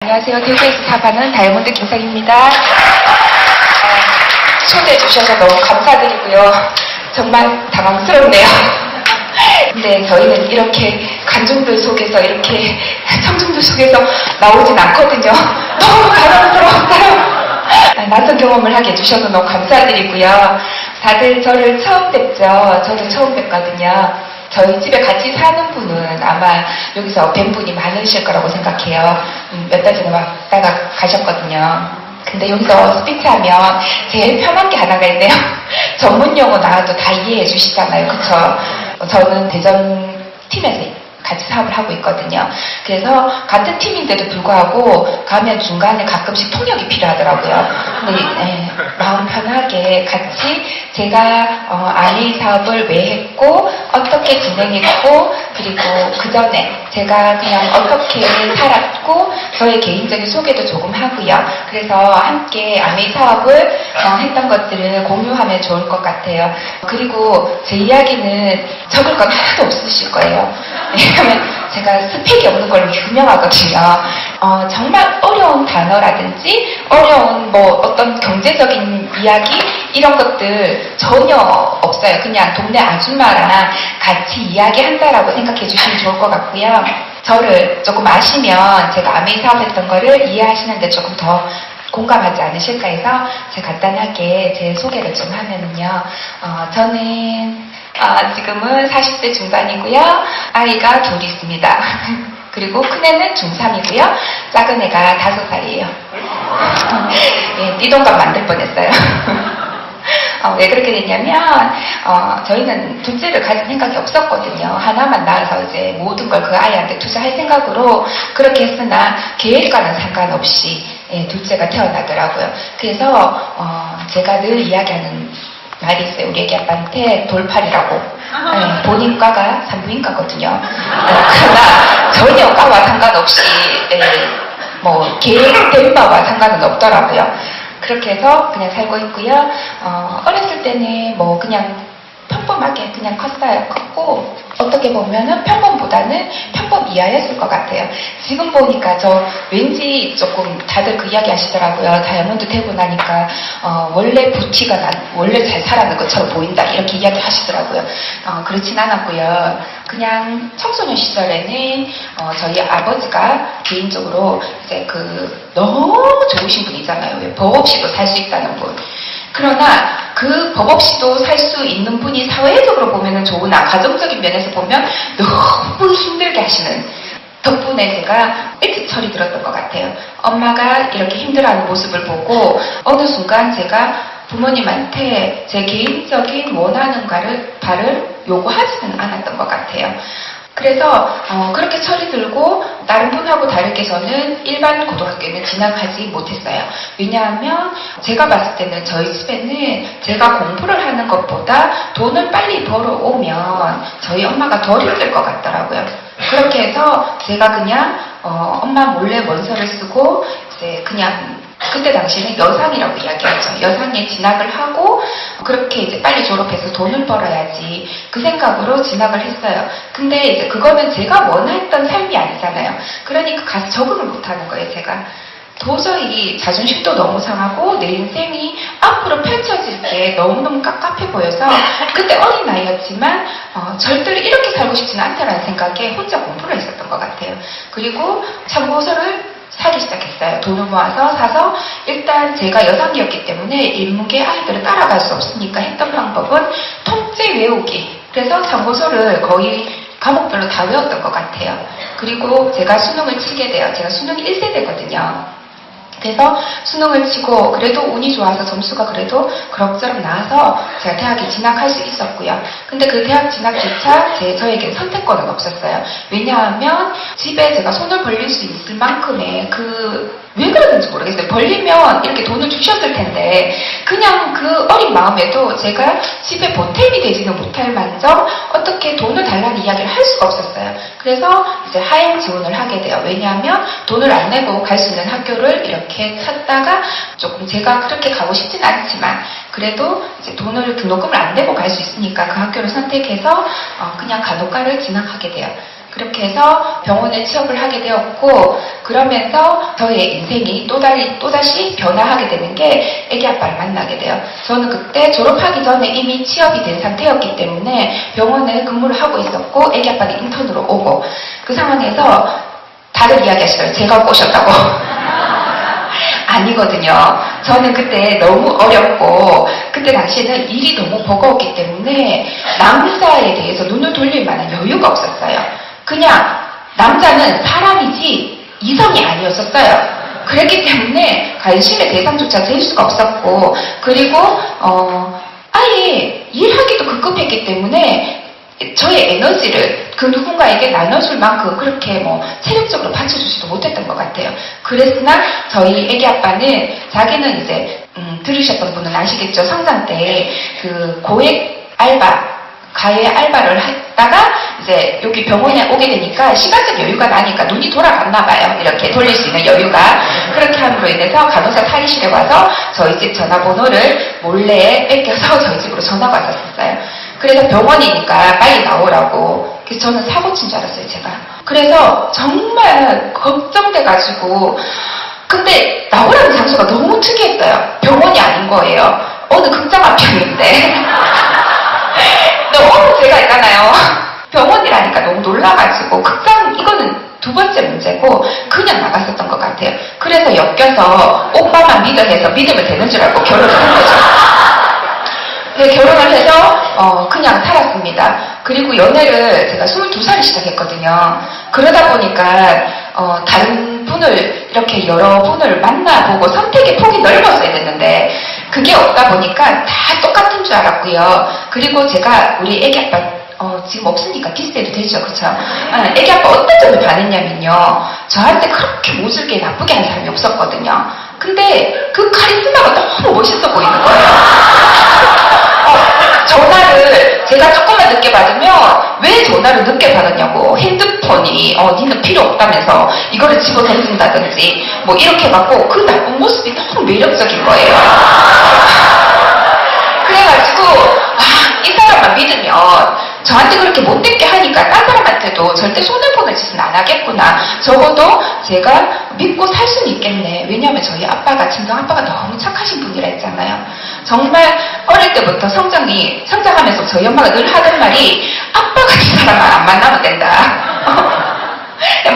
안녕하세요. 대구에서 사업하는 다이아몬드 김상입니다. 초대해 주셔서 너무 감사드리고요. 정말 당황스럽네요. 근데 저희는 이렇게 관중들 속에서, 이렇게 청중들 속에서 나오진 않거든요. 너무 가랑스러웠어요. 낯선 경험을 하게 해주셔서 너무 감사드리고요. 다들 저를 처음 뵙죠. 저를 처음 뵙거든요. 저희 집에 같이 사는 분은 아마 여기서 뵌 분이 많으실 거라고 생각해요. 몇 달 전에 왔다가 가셨거든요. 근데 여기서 스피치하면 제일 편한 게 하나가 있네요. 전문 용어 나와도 다 이해해 주시잖아요. 그쵸? 저는 대전 팀에서 같이 사업을 하고 있거든요. 그래서 같은 팀인데도 불구하고 가면 중간에 가끔씩 통역이 필요하더라고요. 근데 마음 편하게 같이 제가 RA 사업을 왜 했고 어떻게 진행했고 그리고 그 전에 제가 그냥 어떻게 살았고 저의 개인적인 소개도 조금 하고요. 그래서 함께 RA 사업을 했던 것들을 공유하면 좋을 것 같아요. 그리고 제 이야기는 적을 건 하나도 없으실 거예요. 왜냐하면 제가 스펙이 없는 걸로 유명하거든요. 정말 어려운 단어라든지 어려운 어떤 경제적인 이야기 이런 것들 전혀 없어요. 그냥 동네 아줌마랑 같이 이야기한다라고 생각해 주시면 좋을 것 같고요. 저를 조금 아시면 제가 아메이 사업했던 거를 이해하시는데 조금 더 공감하지 않으실까 해서 제가 간단하게 제 소개를 좀 하면은요. 저는 지금은 40대 중반이고요. 아이가 둘 있습니다. 그리고 큰애는 중3이고요. 작은 애가 5살이에요. 예, 띠동갑 만들 뻔했어요. 왜 그렇게 됐냐면 저희는 둘째를 가질 생각이 없었거든요. 하나만 낳아서 이제 모든 걸 그 아이한테 투자할 생각으로 그렇게 했으나 계획과는 상관없이 둘째가 태어나더라고요. 그래서 제가 늘 이야기하는 말이 있어요. 우리 애기 아빠한테 돌팔이라고. 본인 과가 산부인과거든요. 그러나 전혀 과와 상관없이 계획된 바와 상관은 없더라고요. 그렇게 해서 그냥 살고 있고요. 어렸을 때는 그냥 평범하게 그냥 컸고 어떻게 보면은 평범보다는 평범 이하였을 것 같아요. 지금 보니까 저 왠지 조금 다들 그 이야기 하시더라고요. 다이아몬드 되고 나니까 원래 부티가 원래 잘 살았는 것처럼 보인다 이렇게 이야기 하시더라고요. 그렇진 않았고요. 그냥 청소년 시절에는 저희 아버지가 개인적으로 이제 너무 좋으신 분이잖아요. 법 없이도 살 수 있다는 분. 그러나 그 법 없이도 살 수 있는 분이 사회적으로 보면은 좋으나 가정적인 면에서 보면 너무 힘들게 하시는 덕분에 제가 일찍 철이 들었던 것 같아요. 엄마가 이렇게 힘들어하는 모습을 보고 어느 순간 제가 부모님한테 제 개인적인 원하는 바를 요구하지는 않았던 것 같아요. 그래서 그렇게 철이 들고 다른 분하고 다르게 저는 일반 고등학교에는 진학하지 못했어요. 왜냐하면 제가 봤을 때는 저희 집에는 제가 공부를 하는 것보다 돈을 빨리 벌어오면 저희 엄마가 덜 힘들 것 같더라고요. 그렇게 해서 제가 그냥 엄마 몰래 원서를 쓰고 이제 그냥 그때 당시에는 여상이라고 이야기하죠. 여상에 진학을 하고 그렇게 이제 빨리 졸업해서 돈을 벌어야지 그 생각으로 진학을 했어요. 근데 이제 그거는 제가 원했던 삶이 아니잖아요. 그러니까 가서 적응을 못하는 거예요. 제가 도저히 자존심도 너무 상하고 내 인생이 앞으로 펼쳐질 게 너무너무 깝깝해 보여서 그때 어린 나이였지만 절대로 이렇게 살고 싶지는 않다라는 생각에 혼자 공부를 했었던 것 같아요. 그리고 참고서를 사기 시작했어요. 돈을 모아서 사서 일단 제가 여성이었기 때문에 인문계 아이들을 따라갈 수 없으니까 했던 방법은 통째 외우기. 그래서 참고서를 거의 과목별로 다 외웠던 것 같아요. 그리고 제가 수능을 치게 돼요. 제가 수능이 1세대거든요. 그래서 수능을 치고 그래도 운이 좋아서 점수가 그래도 그럭저럭 나와서 제가 대학에 진학할 수 있었고요. 근데 그 대학 진학조차 저에게 선택권은 없었어요. 왜냐하면 집에 제가 손을 벌릴 수 있을 만큼의 왜 그러는지 모르겠어요. 벌리면 이렇게 돈을 주셨을 텐데 그냥 그 어린 마음에도 제가 집에 보탬이 되지는 못할 만큼 어떻게 돈을 달라는 이야기를 할 수가 없었어요. 그래서 이제 하행 지원을 하게 돼요. 왜냐하면 돈을 안 내고 갈 수 있는 학교를 이렇게 찾다가 조금 제가 그렇게 가고 싶진 않지만 그래도 이제 등록금을 안 내고 갈 수 있으니까 그 학교를 선택해서 그냥 간호과를 진학하게 돼요. 그렇게 해서 병원에 취업을 하게 되었고, 그러면서 저의 인생이 또다시 변화하게 되는 게 애기 아빠를 만나게 돼요. 저는 그때 졸업하기 전에 이미 취업이 된 상태였기 때문에 병원에 근무를 하고 있었고, 애기 아빠는 인턴으로 오고, 그 상황에서 다들 이야기하시더라고요. 제가 꼬셨다고. 아니거든요. 저는 그때 너무 어렸고 그때 당시에는 일이 너무 버거웠기 때문에 남자에 대해서 눈을 돌릴 만한 여유가 없었어요. 그냥 남자는 사람이지 이성이 아니었었어요. 그랬기 때문에 관심의 대상조차 될 수가 없었고, 그리고 아예 일하기도 급급했기 때문에 저의 에너지를 그 누군가에게 나눠줄 만큼 그렇게 체력적으로 받쳐주지도 못했던 것 같아요. 그랬으나 저희 애기 아빠는 자기는 이제 들으셨던 분은 아시겠죠. 성장 때 그 고액 알바, 가해 알바를 했다가 이제 여기 병원에 오게 되니까 시간적 여유가 나니까 눈이 돌아갔나 봐요. 이렇게 돌릴 수 있는 여유가. 그렇게 함으로 인해서 간호사 탈의실에 와서 저희 집 전화번호를 몰래 뺏겨서 저희 집으로 전화가 왔었어요. 그래서 병원이니까 빨리 나오라고. 그래서 저는 사고 친 줄 알았어요, 제가. 그래서 정말 걱정돼가지고, 근데 나오라는 장소가 너무 특이했어요. 병원이 아닌 거예요. 어느 극장 앞편인데. 너무 제가 있잖아요. 병원이라니까 너무 놀라가지고, 극장, 이거는 두 번째 문제고, 그냥 나갔었던 것 같아요. 그래서 엮여서 오빠만 믿어해서 믿으면 되는 줄 알고 결혼을 한 거죠. 네, 결혼을 해서 그냥 살았습니다. 그리고 연애를 제가 22살에 시작했거든요. 그러다 보니까 다른 분을 이렇게 여러 분을 만나보고 선택의 폭이 넓었어야 됐는데 그게 없다 보니까 다 똑같은 줄 알았고요. 그리고 제가 우리 애기 아빠 지금 없으니까 키스해도 되죠, 그쵸? 애기 아빠 어떤 점을 반했냐면요, 저한테 그렇게 모질게 나쁘게 한 사람이 없었거든요. 근데 그 카리스마가 너무 멋있어 보이는 거예요. 전화를 제가 조금만 늦게 받으면 왜 전화를 늦게 받았냐고, 핸드폰이 니는 필요 없다면서 이거를 집어던진다든지 이렇게 해갖고 그 나쁜 모습이 너무 매력적인 거예요. 그래가지고 이 사람만 믿으면 저한테 그렇게 못되게 하니까 딴 사람한테도 절대 손해보는 짓은 안 하겠구나. 적어도 제가 믿고 살 수는 있겠네. 왜냐하면 저희 아빠가, 친정 아빠가 너무 착하신 분이라 했잖아요. 정말 어릴 때부터 성장하면서 저희 엄마가 늘 하던 말이, 아빠 같은 사람만 안 만나면 된다.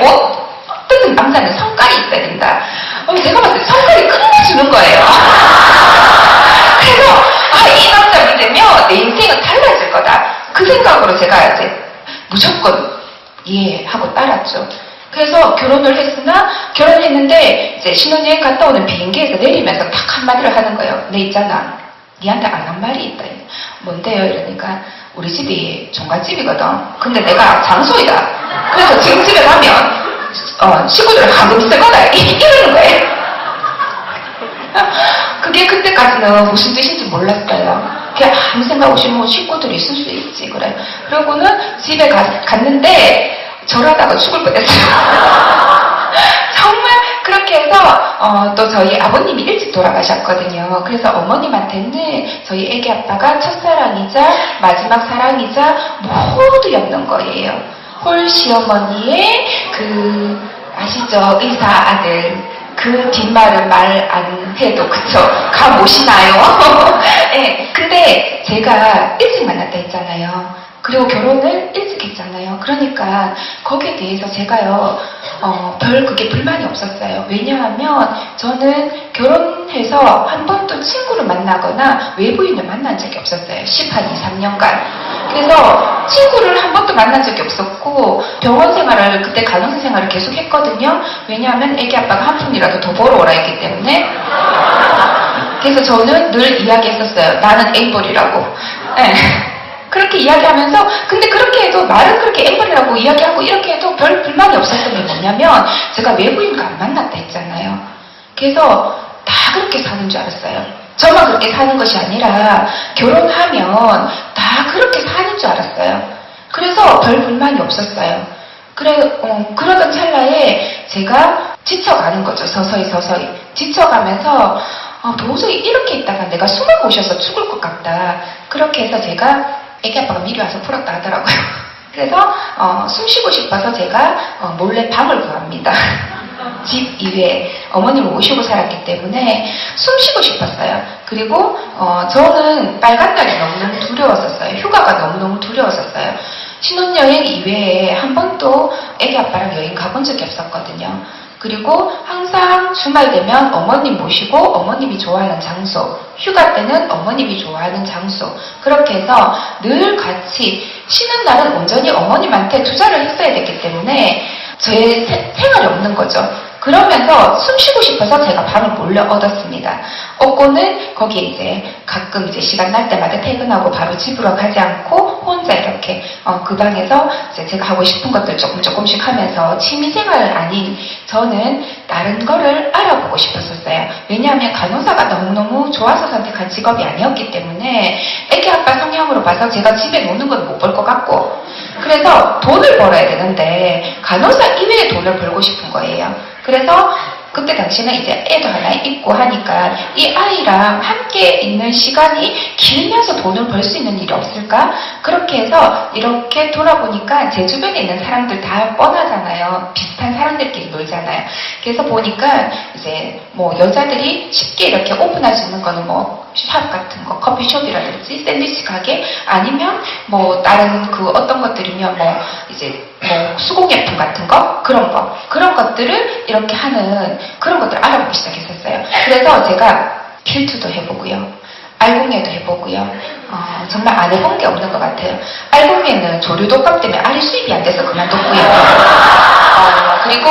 어떤 남자는 성깔이 있어야 된다. 제가 봤을 때 성깔이 끝내주는 거예요. 그래서 이 남자 믿으면 내 인생은 달라질 거다. 그 생각으로 제가 이제 무조건 하고 따랐죠. 그래서 결혼을 했는데 이제 신혼여행 갔다 오는 비행기에서 내리면서 딱 한마디를 하는 거예요. 내 있잖아, 니한테 안 한 말이 있다. 뭔데요? 이러니까 우리 집이 종갓집이거든. 근데 내가 장소이다. 그래서 지금 집에 가면 식구들을 감금 쓸 거다. 이러는 거예요. 그게 그때까지는 무슨 뜻인지 몰랐어요. 그냥 아무 생각 없이 식구들이 있을 수 있지, 그래. 그러고는 집에 갔는데 절하다가 죽을 뻔했어요. 정말 그렇게 해서 또 저희 아버님이 일찍 돌아가셨거든요. 그래서 어머님한테는 저희 애기 아빠가 첫사랑이자 마지막 사랑이자 모두였는 거예요. 홀 시어머니의 아시죠? 의사 아들. 그 뒷말은 말 안 해도 그쵸? 가 모시나요? 네, 근데 제가 일찍 만났다 했잖아요. 그리고 결혼을 일찍 했잖아요. 그러니까 거기에 대해서 제가요 별 그게 불만이 없었어요. 왜냐하면 저는 결혼해서 한 번도 친구를 만나거나 외부인을 만난 적이 없었어요. 10한 2, 3년간. 그래서 친구를 한 번도 만난 적이 없었고 병원 생활을, 그때 간호사 생활을 계속 했거든요. 왜냐하면 애기 아빠가 한 푼이라도 더 벌어오라 했기 때문에. 그래서 저는 늘 이야기했었어요. 나는 앵벌이라고. 네. 그렇게 이야기하면서, 근데 그렇게 해도 말은 그렇게 앵벌이라고 이야기하고 이렇게 해도 별 불만이 없었던 게 뭐냐면 제가 외부인과 안 만났다 했잖아요. 그래서 다 그렇게 사는 줄 알았어요. 저만 그렇게 사는 것이 아니라 결혼하면 다 그렇게 사는 줄 알았어요. 그래서 별 불만이 없었어요. 그러던 찰나에 제가 지쳐가는 거죠. 서서히 지쳐가면서 도저히 이렇게 있다가 내가 숨을 고셔서 죽을 것 같다. 그렇게 해서 제가 애기 아빠가 미리 와서 풀었다 하더라고요. 그래서 숨 쉬고 싶어서 제가 몰래 방을 구합니다. 집 이외에 어머님을 모시고 살았기 때문에 숨 쉬고 싶었어요. 그리고 저는 빨간 날이 너무너무 두려웠었어요. 휴가가 너무너무 두려웠었어요. 신혼여행 이외에 한 번도 애기 아빠랑 여행 가본 적이 없었거든요. 그리고 항상 주말 되면 어머님 모시고 어머님이 좋아하는 장소, 휴가 때는 어머님이 좋아하는 장소, 그렇게 해서 늘 같이 쉬는 날은 온전히 어머님한테 투자를 했어야 됐기 때문에 저의 생활이 없는 거죠. 그러면서 숨 쉬고 싶어서 제가 방을 몰래 얻었습니다. 얻고는 거기에 이제 가끔 이제 시간 날 때마다 퇴근하고 바로 집으로 가지 않고 혼자 이렇게 그 방에서 이제 제가 하고 싶은 것들 조금씩 하면서 취미생활 아닌 저는 다른 거를 알아보고 싶었었어요. 왜냐하면 간호사가 너무너무 좋아서 선택한 직업이 아니었기 때문에 애기 아빠 성향으로 봐서 제가 집에 노는 건 못 벌 것 같고 그래서 돈을 벌어야 되는데 간호사 이외에 돈을 벌고 싶은 거예요. 그래서 그때 당시는 이제 애도 하나 있고 하니까 이 아이랑 함께 있는 시간이 길면서 돈을 벌 수 있는 일이 없을까? 그렇게 해서 이렇게 돌아보니까 제 주변에 있는 사람들 다 뻔하잖아요. 비슷한 사람들끼리 놀잖아요. 그래서 보니까 이제 뭐 여자들이 쉽게 이렇게 오픈할 수 있는 거는 뭐 샵 같은 거, 커피숍이라든지 샌드위치 가게 아니면 뭐 다른 그 어떤 것들이면 뭐 이제 뭐 수공예품 같은 거 그런 것들을 이렇게 하는 그런 것들을 알아보기 시작했었어요. 그래서 제가 퀼트도 해보고요. 알공예도 해보고요. 정말 안 해본 게 없는 것 같아요. 알공예는 조류 독감 때문에 알이 수입이 안 돼서 그만뒀고요. 그리고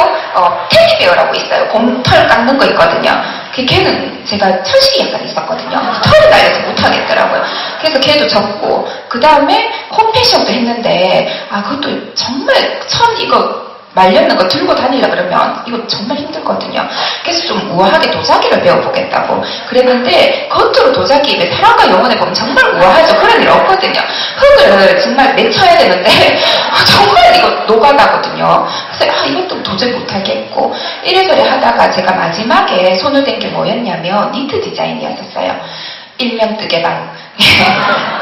테디베어라고 있어요. 곰털 깎는 거 있거든요. 걔는 제가 천식이 약간 있었거든요. 털이 날려서 못하겠더라고요. 그래서 걔도 접고 그 다음에 홈패션도 했는데 그것도 정말 이거 말렸는 거 들고 다니려 그러면 이거 정말 힘들거든요. 그래서 좀 우아하게 도자기를 배워보겠다고 그랬는데 겉으로 도자기 입에 사람과 영혼에 보면 정말 우아하죠. 그런 일 없거든요. 흙을 정말 내쳐야 되는데 정말 이거 노가다거든요. 그래서 이것도 도저히 못하겠고 이래저래 하다가 제가 마지막에 손을 댄 게 뭐였냐면 니트 디자인이었었어요. 일명 뜨개방.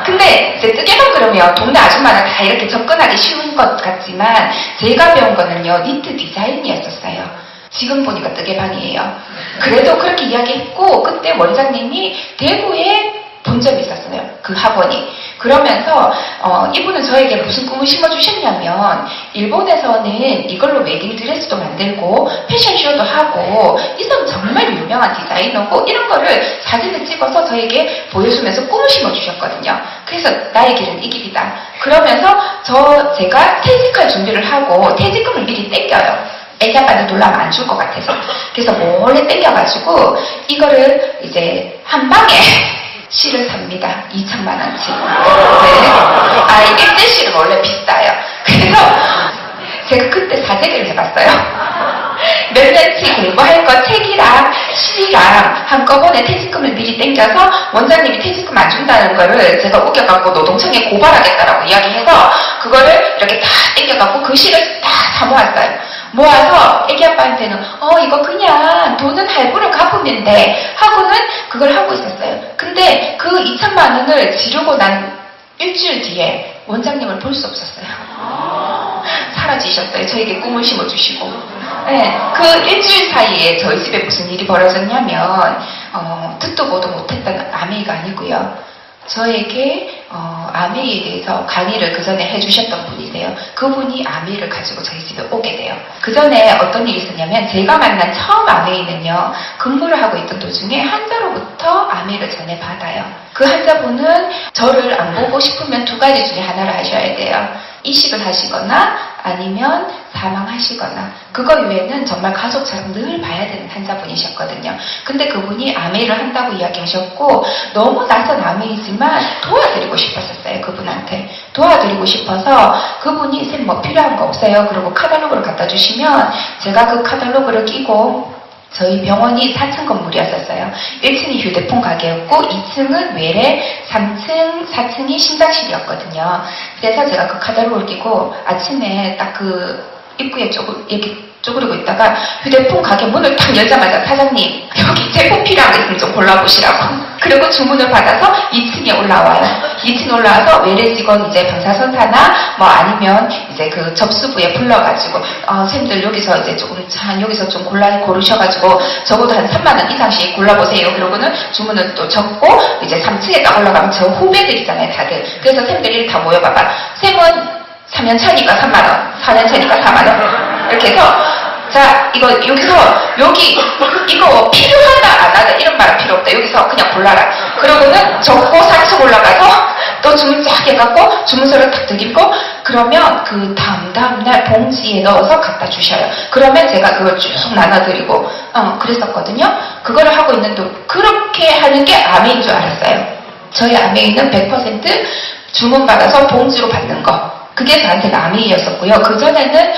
근데 이제 뜨개방 그러면 동네 아줌마는 다 이렇게 접근하기 쉬운 것 같지만 제가 배운 거는요 니트 디자인이었었어요. 지금 보니까 뜨개방이에요. 그래도 그렇게 이야기했고 그때 원장님이 대구에 본 적이 있었어요. 그 학원이. 그러면서 이분은 저에게 무슨 꿈을 심어주셨냐면 일본에서는 이걸로 웨딩드레스도 만들고 패션쇼도 하고 이 사람 정말 유명한 디자이너고 이런 거를 사진을 찍어서 저에게 보여주면서 꿈을 심어주셨거든요. 그래서 나의 길은 이 길이다. 그러면서 제가 퇴직할 준비를 하고 퇴직금을 미리 땡겨요. 애기 아빠한테 놀라면 안 줄 것 같아서. 그래서 몰래 땡겨가지고 이거를 이제 한 방에 실을 삽니다. 2천만 원치. 네. 일제 실은 원래 비싸요. 그래서 제가 그때 사재기를 해봤어요. 몇 년치 공부할 거 책이랑 실이랑 한꺼번에 퇴직금을 미리 땡겨서 원장님이 퇴직금 안 준다는 거를 제가 우겨갖고 노동청에 고발하겠다라고 이야기해서 그거를 이렇게 다 땡겨갖고 그 실을 다 모았어요. 모아서 애기 아빠한테는 이거 그냥 돈은 할부로 갚으면 돼 하고는 그걸 하고 있었어요. 근데 그 2천만 원을 지르고 난 일주일 뒤에 원장님을 볼 수 없었어요. 사라지셨어요. 저에게 꿈을 심어주시고. 네, 그 일주일 사이에 저희 집에 무슨 일이 벌어졌냐면 듣도 보도 못했던 아메이가 아니고요. 저에게 아메이에 대해서 강의를 그 전에 해주셨던 분이세요. 그분이 아메이를 가지고 저희 집에 오게 돼요. 그 전에 어떤 일이 있었냐면 제가 만난 처음 아메이는요. 근무를 하고 있던 도중에 환자로부터 아메이를 전해받아요. 그 환자분은 저를 안 보고 싶으면 두 가지 중에 하나를 하셔야 돼요. 이식을 하시거나 아니면 사망하시거나 그거 이외에는 정말 가족처럼 늘 봐야 되는 환자분이셨거든요. 근데 그분이 아메이를 한다고 이야기하셨고 너무 낯선 아메이지만 도와드리고 싶었었어요. 그분한테 도와드리고 싶어서 그분이 쌤 뭐 필요한 거 없어요? 그리고 카탈로그를 갖다 주시면 제가 그 카탈로그를 끼고 저희 병원이 4층 건물이었었어요. 1층이 휴대폰 가게였고 2층은 외래, 3층, 4층이 심장실이었거든요. 그래서 제가 그 카탈로그를 끼고 아침에 딱 그 입구에 조금 이렇게 쪼그리고 있다가 휴대폰 가게 문을 딱 열자마자 사장님 여기 제품 필요한 거 있으면 좀 골라보시라고. 그리고 주문을 받아서 2층에 올라와요. 2층에 올라와서 외래 직원 이제 방사선사나 뭐 아니면 이제 그 접수부에 불러가지고 쌤들 여기서 이제 조금 여기서 좀 고르셔가지고 적어도 한 3만원 이상씩 골라보세요. 그러고는 주문을 또 적고 이제 3층에 딱 올라가면 저 후배들이잖아요 다들. 그래서 쌤들이 다 모여봐봐. 쌤은 3년 차니까 3만원, 4년 차니까 4만원. 이렇게 해서 자 이거 여기서 여기 이거 필요하다 안 하다 이런 말은 필요 없다. 여기서 그냥 골라라. 그러고는 적고 4층 올라가서 또 주문 쫙 해갖고 주문서를 탁 드리고 그러면 그 다음날 봉지에 넣어서 갖다 주셔요. 그러면 제가 그걸 쭉 나눠드리고 그랬었거든요. 그거를 하고 있는데 그렇게 하는 게 아메인 줄 알았어요. 저희 아메이는 100% 주문받아서 봉지로 받는 거. 그게 저한테는 아메이였었고요. 그전에는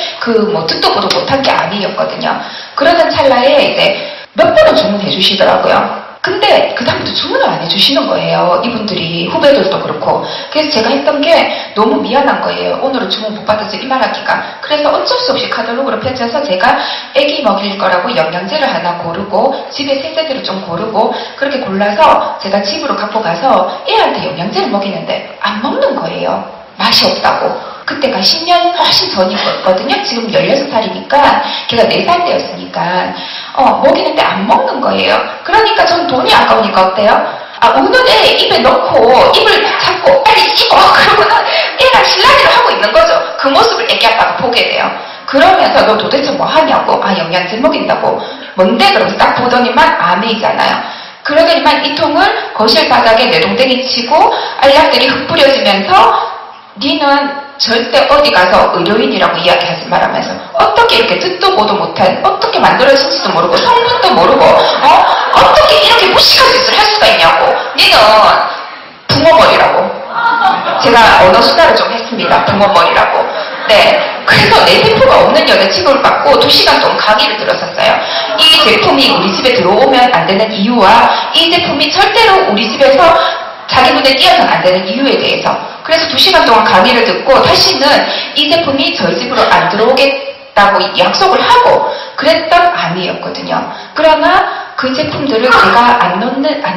뭐 듣도 보도 못한 게 아메이였거든요. 그러던 찰나에 이제 몇 번은 주문해 주시더라고요. 근데 그 다음부터 주문을 안 해주시는 거예요. 이분들이 후배들도 그렇고. 그래서 제가 했던 게 너무 미안한 거예요. 오늘은 주문 못 받아서 이 말하기가. 그래서 어쩔 수 없이 카탈로그로 펼쳐서 제가 애기 먹일 거라고 영양제를 하나 고르고 집에 세제들을 좀 고르고 그렇게 골라서 제가 집으로 갖고 가서 애한테 영양제를 먹이는데 안 먹는 거예요. 맛이 없다고. 그때가 10년 훨씬 전이거든요. 지금 16살이니까 걔가 4살 때였으니까 먹이는데 안 먹는 거예요. 그러니까 전 돈이 아까우니까 어때요? 우는 애 입에 넣고 입을 잡고 빨리 씹어 그러고는 애랑 실랑이를 하고 있는 거죠. 그 모습을 애기 아빠가 보게 돼요. 그러면서 너 도대체 뭐 하냐고. 영양제 먹인다고. 뭔데? 그러면서 딱 보더니만 아메이잖아요. 그러더니만 이 통을 거실 바닥에 내동댕이 치고 알약들이 흙 뿌려지면서 니는 절대 어디 가서 의료인이라고 이야기하지 말하면서 어떻게 이렇게 듣도 보도 못한 어떻게 만들어질지도 모르고 성분도 모르고 어떻게 이렇게 무식한 짓을 할 수가 있냐고. 니는 붕어머리라고. 제가 언어 수다를 좀 했습니다. 붕어머리라고. 네. 그래서 내 세포가 없는 여자친구를 갖고 2시간 동안 강의를 들었었어요. 이 제품이 우리 집에 들어오면 안 되는 이유와 이 제품이 절대로 우리 집에서 자기 눈에 띄어서는 안 되는 이유에 대해서. 그래서 2시간 동안 강의를 듣고 다시는 이 제품이 저희 집으로 안 들어오겠다고 약속을 하고 그랬던 아미였거든요. 그러나 그 제품들을 제가 안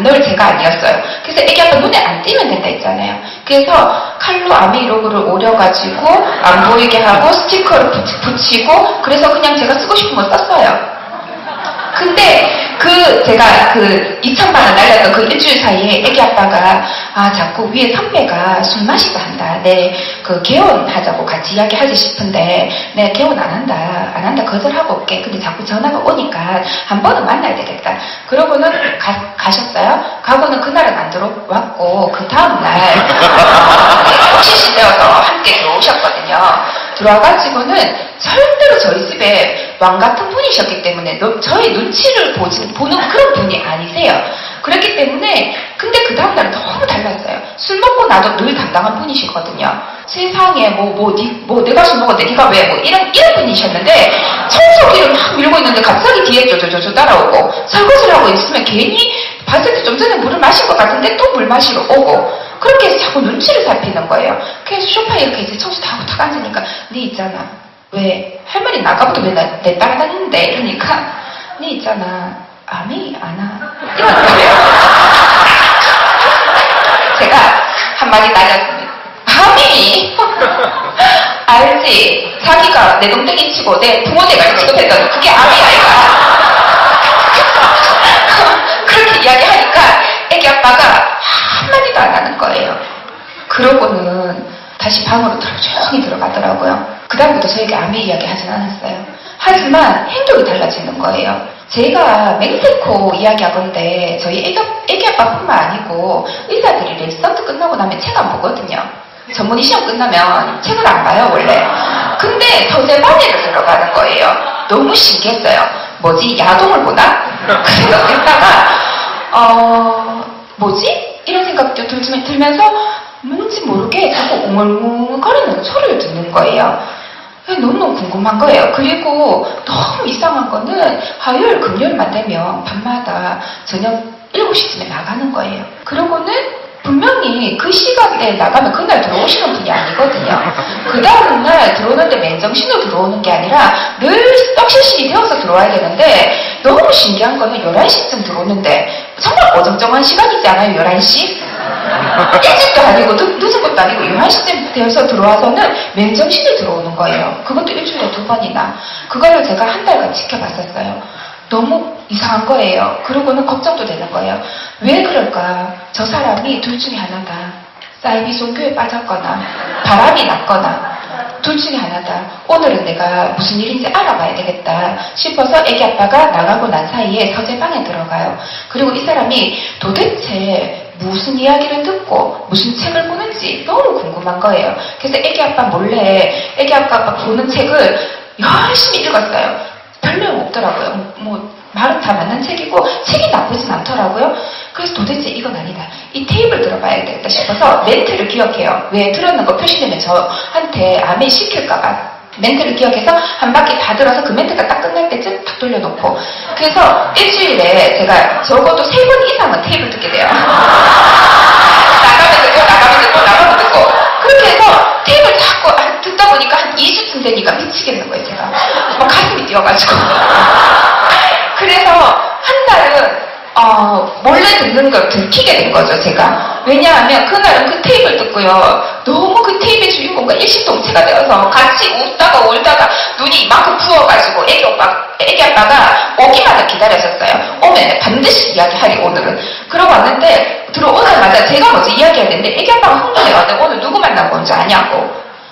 넣을 제가 아니었어요. 그래서 애기 아빠 눈에 안 띄면 된다 했잖아요. 그래서 칼로 아미 로고를 오려가지고 안 보이게 하고 스티커를 붙이고 그래서 그냥 제가 쓰고 싶은 거 썼어요. 근데 제가 2천만 원 날렸던 그 일주일 사이에 애기 아빠가 자꾸 위에 선배가 술 마시고 한다. 개원하자고 같이 이야기하지 싶은데 개원 안 한다 거절하고 올게. 근데 자꾸 전화가 오니까 한 번은 만나야 되겠다. 그러고는 가셨어요. 가고는 그날은 안 들어왔고 그 다음날 혹시 되어서 함께 들어오셨거든요. 들어와가지고는 절대로 저희 집에 왕 같은 분이셨기 때문에 저의 눈치를 보는 그런 분이 아니세요. 그렇기 때문에 근데 그 다음날은 너무 달랐어요. 술 먹고 나도 늘 당당한 분이시거든요. 세상에 내가 술 먹었는데 네가 왜 이런 분이셨는데 청소기를 막 밀고 있는데 갑자기 뒤에 쪼쪼쪼 따라오고 설거지를 하고 있으면 괜히 봤을 때 좀 전에 물을 마신 것 같은데 또 물 마시러 오고 그렇게 해서 자꾸 눈치를 살피는 거예요. 그래서 소파에 이렇게 이제 청소 다 하고 탁 앉으니까 네 있잖아. 왜 할머니 나가부터 맨날 내 따라다니는데 이러니까 네 있잖아. 아미 안아 이러는 거예요. 제가 한마디 날렸습니다. 아미 알지? 자기가 내 동댕이 치고 내 부모대가리 취급했던 그게 아미 아이가. 그렇게 이야기하니까 애기 아빠가 한마디도 안 하는 거예요. 그러고는 다시 방으로 조용히 들어가더라고요. 그 다음부터 저에게 아미 이야기 하진 않았어요. 하지만 행동이 달라지는 거예요. 제가 맹세코 이야기하건데 저희 애기 아빠뿐만 아니고 의사들이 레지던트 끝나고 나면 책 안 보거든요. 전문의 시험 끝나면 책을 안 봐요 원래. 근데 서재반에를 들어가는 거예요. 너무 신기했어요. 뭐지? 야동을 보나? 그 생각했다가 뭐지? 이런 생각도 들면서 뭔지 모르게 자꾸 웅얼웅얼거리는 소리를 듣는 거예요. 너무너무 궁금한 거예요. 그리고 너무 이상한 거는 화요일, 금요일만 되면 밤마다 저녁 7시쯤에 나가는 거예요. 그러고는 분명히 그 시간대에 나가면 그날 들어오시는 분이 아니거든요. 그 다음날 들어오는데 맨정신으로 들어오는 게 아니라 늘 떡실신이 되어서 들어와야 되는데 너무 신기한 거는 11시쯤 들어오는데 정말 어정쩡한 시간이지 않아요? 11시? 일찍도 아니고 늦은 것도 아니고 11시쯤 되어서 들어와서는 맨정신에 들어오는 거예요. 그것도 일주일에 2번이나. 그거를 제가 한 달간 지켜봤었어요. 너무 이상한 거예요. 그러고는 걱정도 되는 거예요. 왜 그럴까? 저 사람이 둘 중에 하나다. 사이비 종교에 빠졌거나 바람이 났거나 둘 중에 하나다. 오늘은 내가 무슨 일인지 알아봐야 되겠다 싶어서 애기 아빠가 나가고 난 사이에 서재방에 들어가요. 그리고 이 사람이 도대체 무슨 이야기를 듣고 무슨 책을 보는지 너무 궁금한 거예요. 그래서 애기 아빠 몰래 애기 아빠가 보는 책을 열심히 읽었어요. 별 내용 없더라고요. 뭐 말은 다 맞는 책이고 책이 나쁘진 않더라고요. 그래서 도대체 이건 아니다. 이 테이블 들어봐야 되겠다 싶어서 멘트를 기억해요. 왜 들었는 거 표시되면 저한테 아멘 시킬까봐 멘트를 기억해서 한 바퀴 다 들어서 그 멘트가 딱 끝날 때쯤 탁 돌려놓고 그래서 일주일에 제가 적어도 3번 이상은 테이블 듣게 돼요. 나가면 듣고 그렇게 해서 테이블 자꾸 듣다 보니까 한 2주쯤 되니까 미치겠는 거예요. 제가 막 가슴이 뛰어가지고 그래서 한 달은 몰래 듣는 걸 들키게 된 거죠, 제가. 왜냐하면 그날은 그 테이블 듣고요. 너무 그 테이블 주인공과 일심동체가 되어서 같이 웃다가 울다가 눈이 이만큼 부어가지고 애기 아빠가 오기만을 기다렸었어요. 오면 반드시 이야기하리, 오늘은. 그러고 왔는데, 들어오자마자 제가 먼저 이야기해야 되는데, 애기 아빠가 흥분해가지고 오늘 누구 만나고 온 줄 아냐고.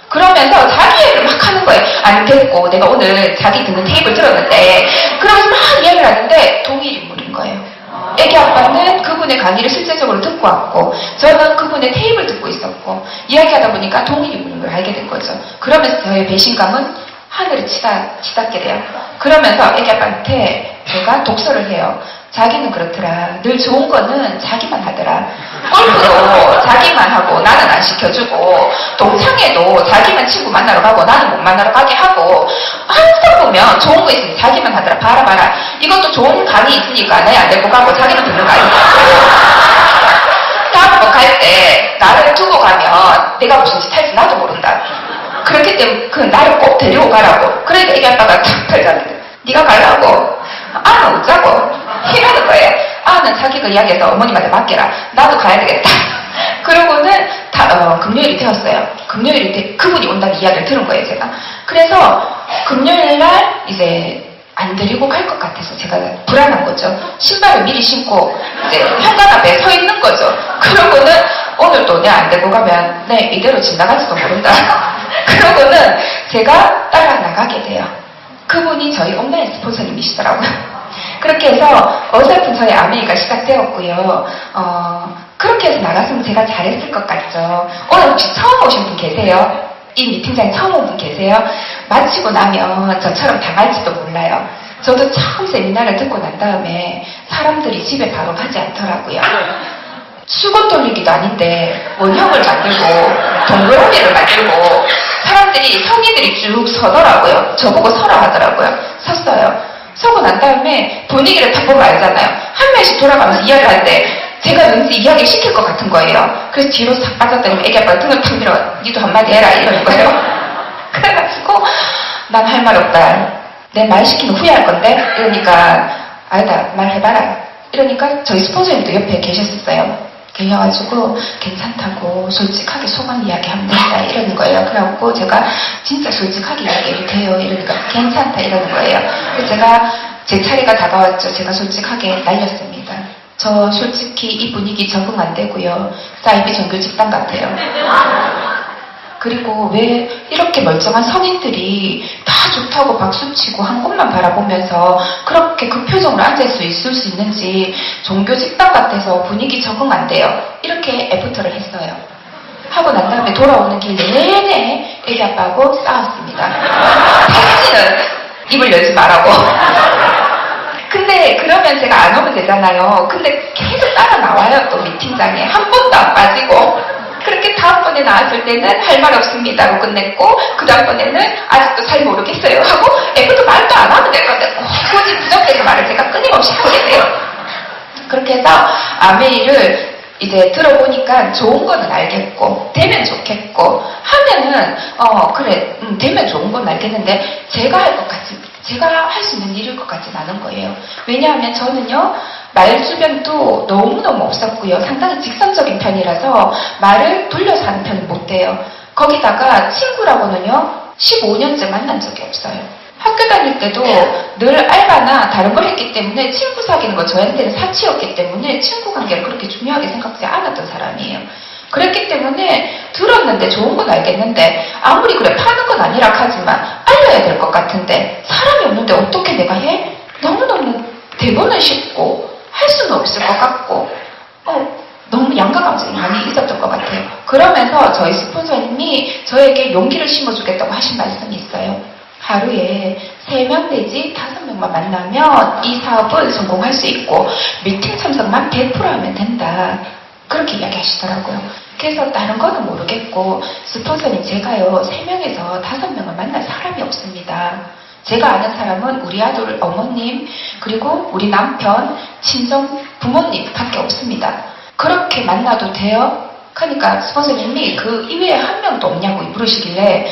그러면서 자기 얘기를 막 하는 거예요. 안 됐고, 내가 오늘 자기 듣는 테이블 들었는데, 그러면서 막 이야기를 하는데, 동일 인물인 거예요. 애기 아빠는 그분의 강의를 실제적으로 듣고 왔고 저는 그분의 테이프를 듣고 있었고 이야기하다 보니까 동일 인물인 걸 알게 된 거죠. 그러면서 저의 배신감은 하늘을 치닫게 돼요. 그러면서 애기 아빠한테 제가 독서를 해요. 자기는 그렇더라. 늘 좋은 거는 자기만 하더라. 골프도 자기만 하고 나는 안 시켜주고 동창회도 자기만 친구 만나러 가고 나는 못 만나러 가게 하고 항상 보면 좋은 거 있으면 자기만 하더라. 봐라. 이것도 좋은 강의 있으니까 내 안 데리고 가고 자기는 듣는 거 아니야. 다음번 갈 때 나를 두고 가면 내가 무슨 짓 할지 나도 모른다. 그렇기 때문에 그 나를 꼭 데리고 가라고. 그러니까 애기 아빠가 탁 펼쳤는데 네가 가려고? 아는 웃자고. 이러는 거예요. 아는 자기가 이야기해서 어머님한테 맡겨라. 나도 가야 되겠다. 그러고는 금요일이 되었어요. 금요일이 그분이 온다는 이야기를 들은 거예요, 제가. 그래서 금요일날 이제 안 데리고 갈 것 같아서 제가 불안한 거죠. 신발을 미리 신고 이제 현관 앞에 서 있는 거죠. 그러고는 오늘도 내가 안 데리고 가면 이대로 지나갈지도 모른다. 그러고는 제가 따라 나가게 돼요. 그분이 저희 온라인 스폰서님이시더라고요. 그렇게 해서 어설픈 저의 아메이가 시작되었고요. 그렇게 해서 나갔으면 제가 잘했을 것 같죠. 오늘 혹시 처음 오신 분 계세요? 이 미팅장에 처음 온 분 계세요? 마치고 나면 저처럼 당할지도 몰라요. 저도 처음 세미나를 듣고 난 다음에 사람들이 집에 바로 가지 않더라고요. 수건 돌리기도 아닌데 원형을 만들고 동그라미를 만들고 사람들이 성인들이 쭉 서더라고요. 저보고 서라 하더라고요. 섰어요. 서고 난 다음에 분위기를 딱 보면 알잖아요. 한 명씩 돌아가면서 이야기를 하는데 제가 왠지 이야기를 시킬 것 같은 거예요. 그래서 뒤로 싹 빠졌더니 애기 아빠가 등을 탁 밀어 니도 한마디 해라 이러는 거예요. 그래가지고 난 할 말 없다. 내 말 시키면 후회할 건데 이러니까 아니다 말해봐라. 이러니까 저희 스폰서님도 옆에 계셨었어요. 계셔가지고 괜찮다고 솔직하게 소감 이야기하면 된다 이러는 거예요. 그래갖고 제가 진짜 솔직하게 이야기해도 돼요 이러니까 괜찮다 이러는 거예요. 그래서 제가 제 차례가 다가왔죠. 제가 솔직하게 날렸습니다. 저 솔직히 이 분위기 적응 안 되고요. 사이비 종교 집단 같아요. 그리고 왜 이렇게 멀쩡한 성인들이 다 좋다고 박수치고 한 곳만 바라보면서 그렇게 그 표정으로 있을 수 있는지 종교 집단 같아서 분위기 적응 안 돼요. 이렇게 애프터를 했어요. 하고 난 다음에 돌아오는 길 내내 애기 아빠하고 싸웠습니다. 당신은 입을 열지 말라고. 근데 그러면 제가 안 오면 되잖아요. 근데 계속 따라 나와요. 또 미팅장에 한 번도 안 빠지고. 그렇게 다음번에 나왔을 때는 할 말 없습니다 하고 끝냈고 그 다음번에는 아직도 잘 모르겠어요 하고 애프터 말도 안 하면 될 건데 굳이 부정적인 말을 제가 끊임없이 하게 돼요. 그렇게 해서 아메이를 이제 들어보니까 좋은 거는 알겠고 되면 좋겠고 하면은 그래 되면 좋은 건 알겠는데 제가 할 수 있는 일일 것 같진 않은 거예요. 왜냐하면 저는요 말 주변도 너무너무 없었고요. 상당히 직선적인 편이라서 말을 돌려서 하는 편은 못 돼요. 거기다가 친구라고는요 15년째 만난 적이 없어요. 학교 다닐 때도 늘 알바나 다른 걸 했기 때문에 친구 사귀는 거 저한테는 사치였기 때문에 친구 관계를 그렇게 중요하게 생각지 않았던 사람이에요. 그랬기 때문에 들었는데 좋은 건 알겠는데 아무리 그래 파는 건 아니라 하지만 알려야 될 것 같은데 사람이 없는데 어떻게 내가 해? 너무너무 대본은 쉽고 할 수는 없을 것 같고 너무 양가 감정이 많이 있었던 것 같아요. 그러면서 저희 스폰서님이 저에게 용기를 심어주겠다고 하신 말씀이 있어요. 하루에 3명 내지 5명만 만나면 이 사업은 성공할 수 있고 미팅 참석만 100% 하면 된다. 그렇게 이야기하시더라고요. 그래서 다른 거는 모르겠고 스폰서님 제가요 3명에서 5명을 만날 사람이 없습니다. 제가 아는 사람은 우리 아들 어머님 그리고 우리 남편 친정 부모님 밖에 없습니다. 그렇게 만나도 돼요? 그러니까 스폰서님이 그 이외에 한 명도 없냐고 물으시길래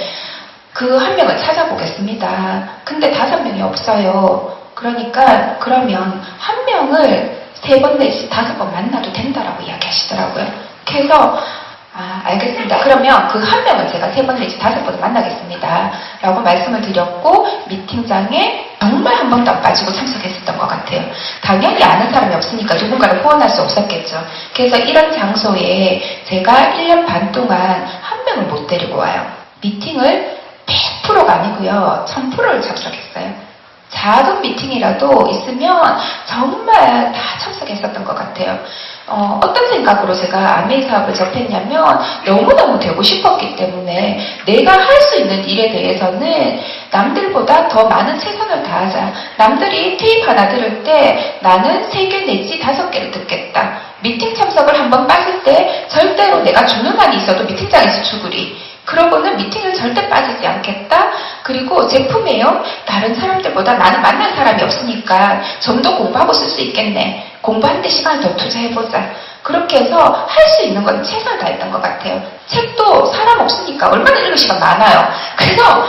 그 한 명을 찾아보겠습니다. 근데 5명이 없어요. 그러니까 그러면 한 명을 3번 내지 5번 만나도 된다라고 이야기하시더라고요. 그래서 알겠습니다. 그러면 그 한 명은 제가 3번 내지 5번 만나겠습니다. 라고 말씀을 드렸고 미팅장에 정말 한 번도 안 빠지고 참석했었던 것 같아요. 당연히 아는 사람이 없으니까 누군가를 후원할 수 없었겠죠. 그래서 이런 장소에 제가 1년 반 동안 한 명을 못 데리고 와요. 미팅을 100%가 아니고요. 1000%를 참석했어요. 작은 미팅이라도 있으면 정말 다 참석했었던 것 같아요. 어떤 생각으로 제가 아메이 사업을 접했냐면 너무너무 되고 싶었기 때문에 내가 할 수 있는 일에 대해서는 남들보다 더 많은 최선을 다하자. 남들이 테이프 하나 들을 때 나는 3개 내지 5개를 듣겠다. 미팅 참석을 한번 빠질 때 절대로 내가 주는 한이 있어도 미팅장에서 죽으리. 그러고는 미팅을 절대 빠지지 않겠다. 그리고 제품이에요. 다른 사람들보다 나는 만날 사람이 없으니까 좀 더 공부하고 쓸 수 있겠네. 공부하는데 시간을 더 투자해보자. 그렇게 해서 할 수 있는 건 최선을 다했던 것 같아요. 책도 사람 없으니까 얼마나 읽을 시간 많아요. 그래서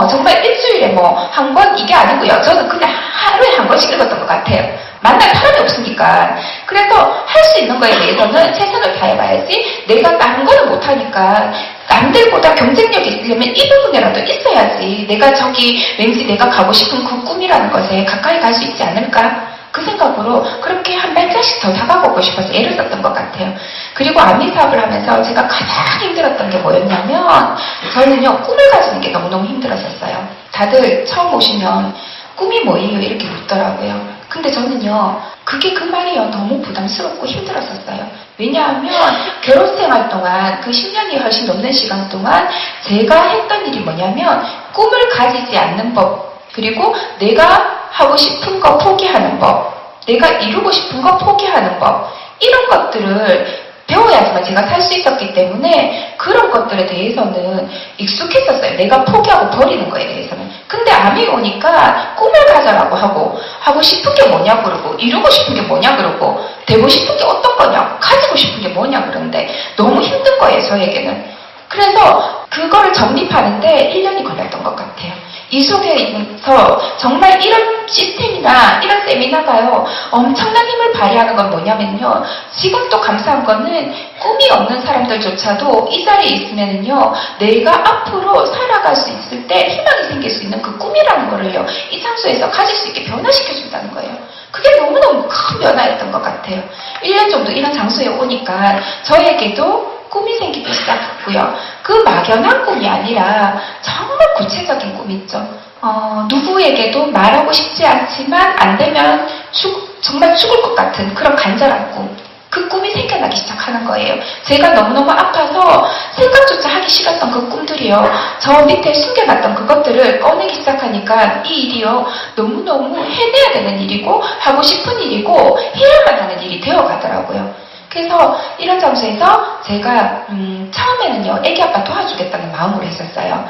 정말 일주일에 한 권 이게 아니고요. 저는 그냥 하루에 한 권씩 읽었던 것 같아요. 만날 사람이 없으니까. 그래서 할 수 있는 거에 대해서는 최선을 다해봐야지. 내가 다른 거는 못하니까 남들보다 경쟁력이 있으려면 이 부분이라도 있어야지. 내가 왠지 내가 가고 싶은 그 꿈이라는 것에 가까이 갈 수 있지 않을까? 그 생각으로 그렇게 한 발자씩 더 다가가고 싶어서 애를 썼던 것 같아요. 그리고 아미 사업을 하면서 제가 가장 힘들었던 게 뭐였냐면 저는요 꿈을 가지는 게 너무너무 힘들었었어요. 다들 처음 오시면 꿈이 뭐예요? 이렇게 묻더라고요. 근데 저는요 그게 그 말이요 너무 부담스럽고 힘들었었어요. 왜냐하면 결혼생활 동안 그 10년이 훨씬 넘는 시간 동안 제가 했던 일이 뭐냐면 꿈을 가지지 않는 법 그리고 내가 하고 싶은 거 포기하는 법 내가 이루고 싶은 거 포기하는 법 이런 것들을 배워야지만 제가 살 수 있었기 때문에 그런 것들에 대해서는 익숙했었어요. 내가 포기하고 버리는 거에 대해서는. 근데 암이 오니까 꿈을 가져라고 하고 싶은 게 뭐냐 그러고 이루고 싶은 게 뭐냐 그러고 되고 싶은 게 어떤 거냐 가지고 싶은 게 뭐냐 그러는데 너무 힘든 거예요. 저에게는. 그래서 그거를 정립하는데 1년이 걸렸던 것 같아요. 이 속에서 정말 이런 시스템이나 이런 세미나가요 엄청난 힘을 발휘하는 건 뭐냐면요 지금 또 감사한 거는 꿈이 없는 사람들조차도 이 자리에 있으면요 내가 앞으로 살아갈 수 있을 때 희망이 생길 수 있는 그 꿈이라는 거를요 이 장소에서 가질 수 있게 변화시켜준다는 거예요. 그게 너무너무 큰 변화였던 것 같아요. 1년 정도 이런 장소에 오니까 저에게도 꿈이 생기기 시작했고요. 그 막연한 꿈이 아니라 정말 구체적인 꿈 있죠. 누구에게도 말하고 싶지 않지만 안 되면 정말 죽을 것 같은 그런 간절한 꿈. 그 꿈이 생겨나기 시작하는 거예요. 제가 너무너무 아파서 생각조차 하기 싫었던 그 꿈들이요. 저 밑에 숨겨놨던 그것들을 꺼내기 시작하니까 이 일이요. 너무너무 해내야 되는 일이고 하고 싶은 일이고 해야만 하는 일이 되어가더라고요. 그래서 이런 장소에서 제가 처음에는요 애기 아빠 도와주겠다는 마음으로 했었어요.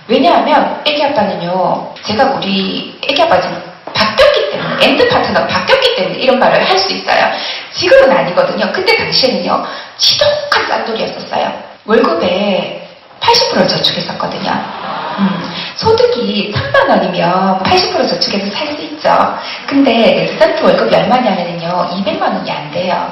왜냐하면 애기 아빠는요 제가 우리 애기 아빠 지금 바뀌었기 때문에 엔드 파트너가 바뀌었기 때문에 이런 말을 할 수 있어요. 지금은 아니거든요. 그때 당시에는요. 지독한 싼돌이었었어요. 월급에 80%를 저축했었거든요. 소득이 3만 원이면 80% 저축해서 살 수 있죠. 근데 레지던트 월급이 얼마냐면요. 200만 원이 안 돼요.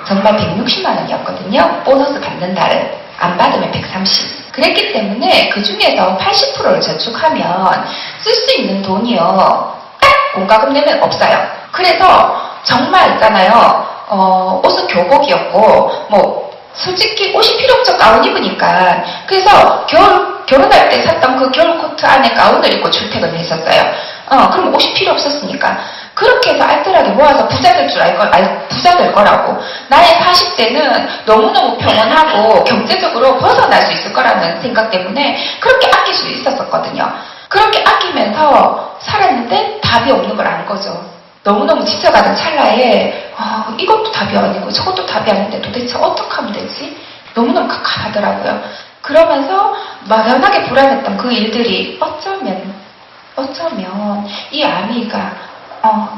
정말 160만 원이었거든요. 보너스 받는 달은. 안 받으면 130. 그랬기 때문에 그 중에서 80%를 저축하면 쓸 수 있는 돈이요. 딱 공과금 내면 없어요. 그래서 정말 있잖아요. 옷은 교복이었고 뭐 솔직히 옷이 필요 없죠. 가운 입으니까. 그래서 결혼할 때 샀던 그 겨울 코트 안에 가운을 입고 출퇴근을 했었어요. 그럼 옷이 필요 없었으니까. 그렇게 해서 알뜰하게 모아서 부자 될 줄 부자 될 거라고. 나의 40대는 너무너무 평온하고 경제적으로 벗어날 수 있을 거라는 생각 때문에 그렇게 아낄 수 있었거든요. 그렇게 아끼면서 살았는데 답이 없는 걸 안 거죠. 너무너무 지쳐가는 찰나에 이것도 답이 아니고 저것도 답이 아닌데 도대체 어떻게 하면 되지? 너무너무 깝깝하더라고요. 그러면서 막연하게 불안했던 그 일들이 어쩌면 이 아미가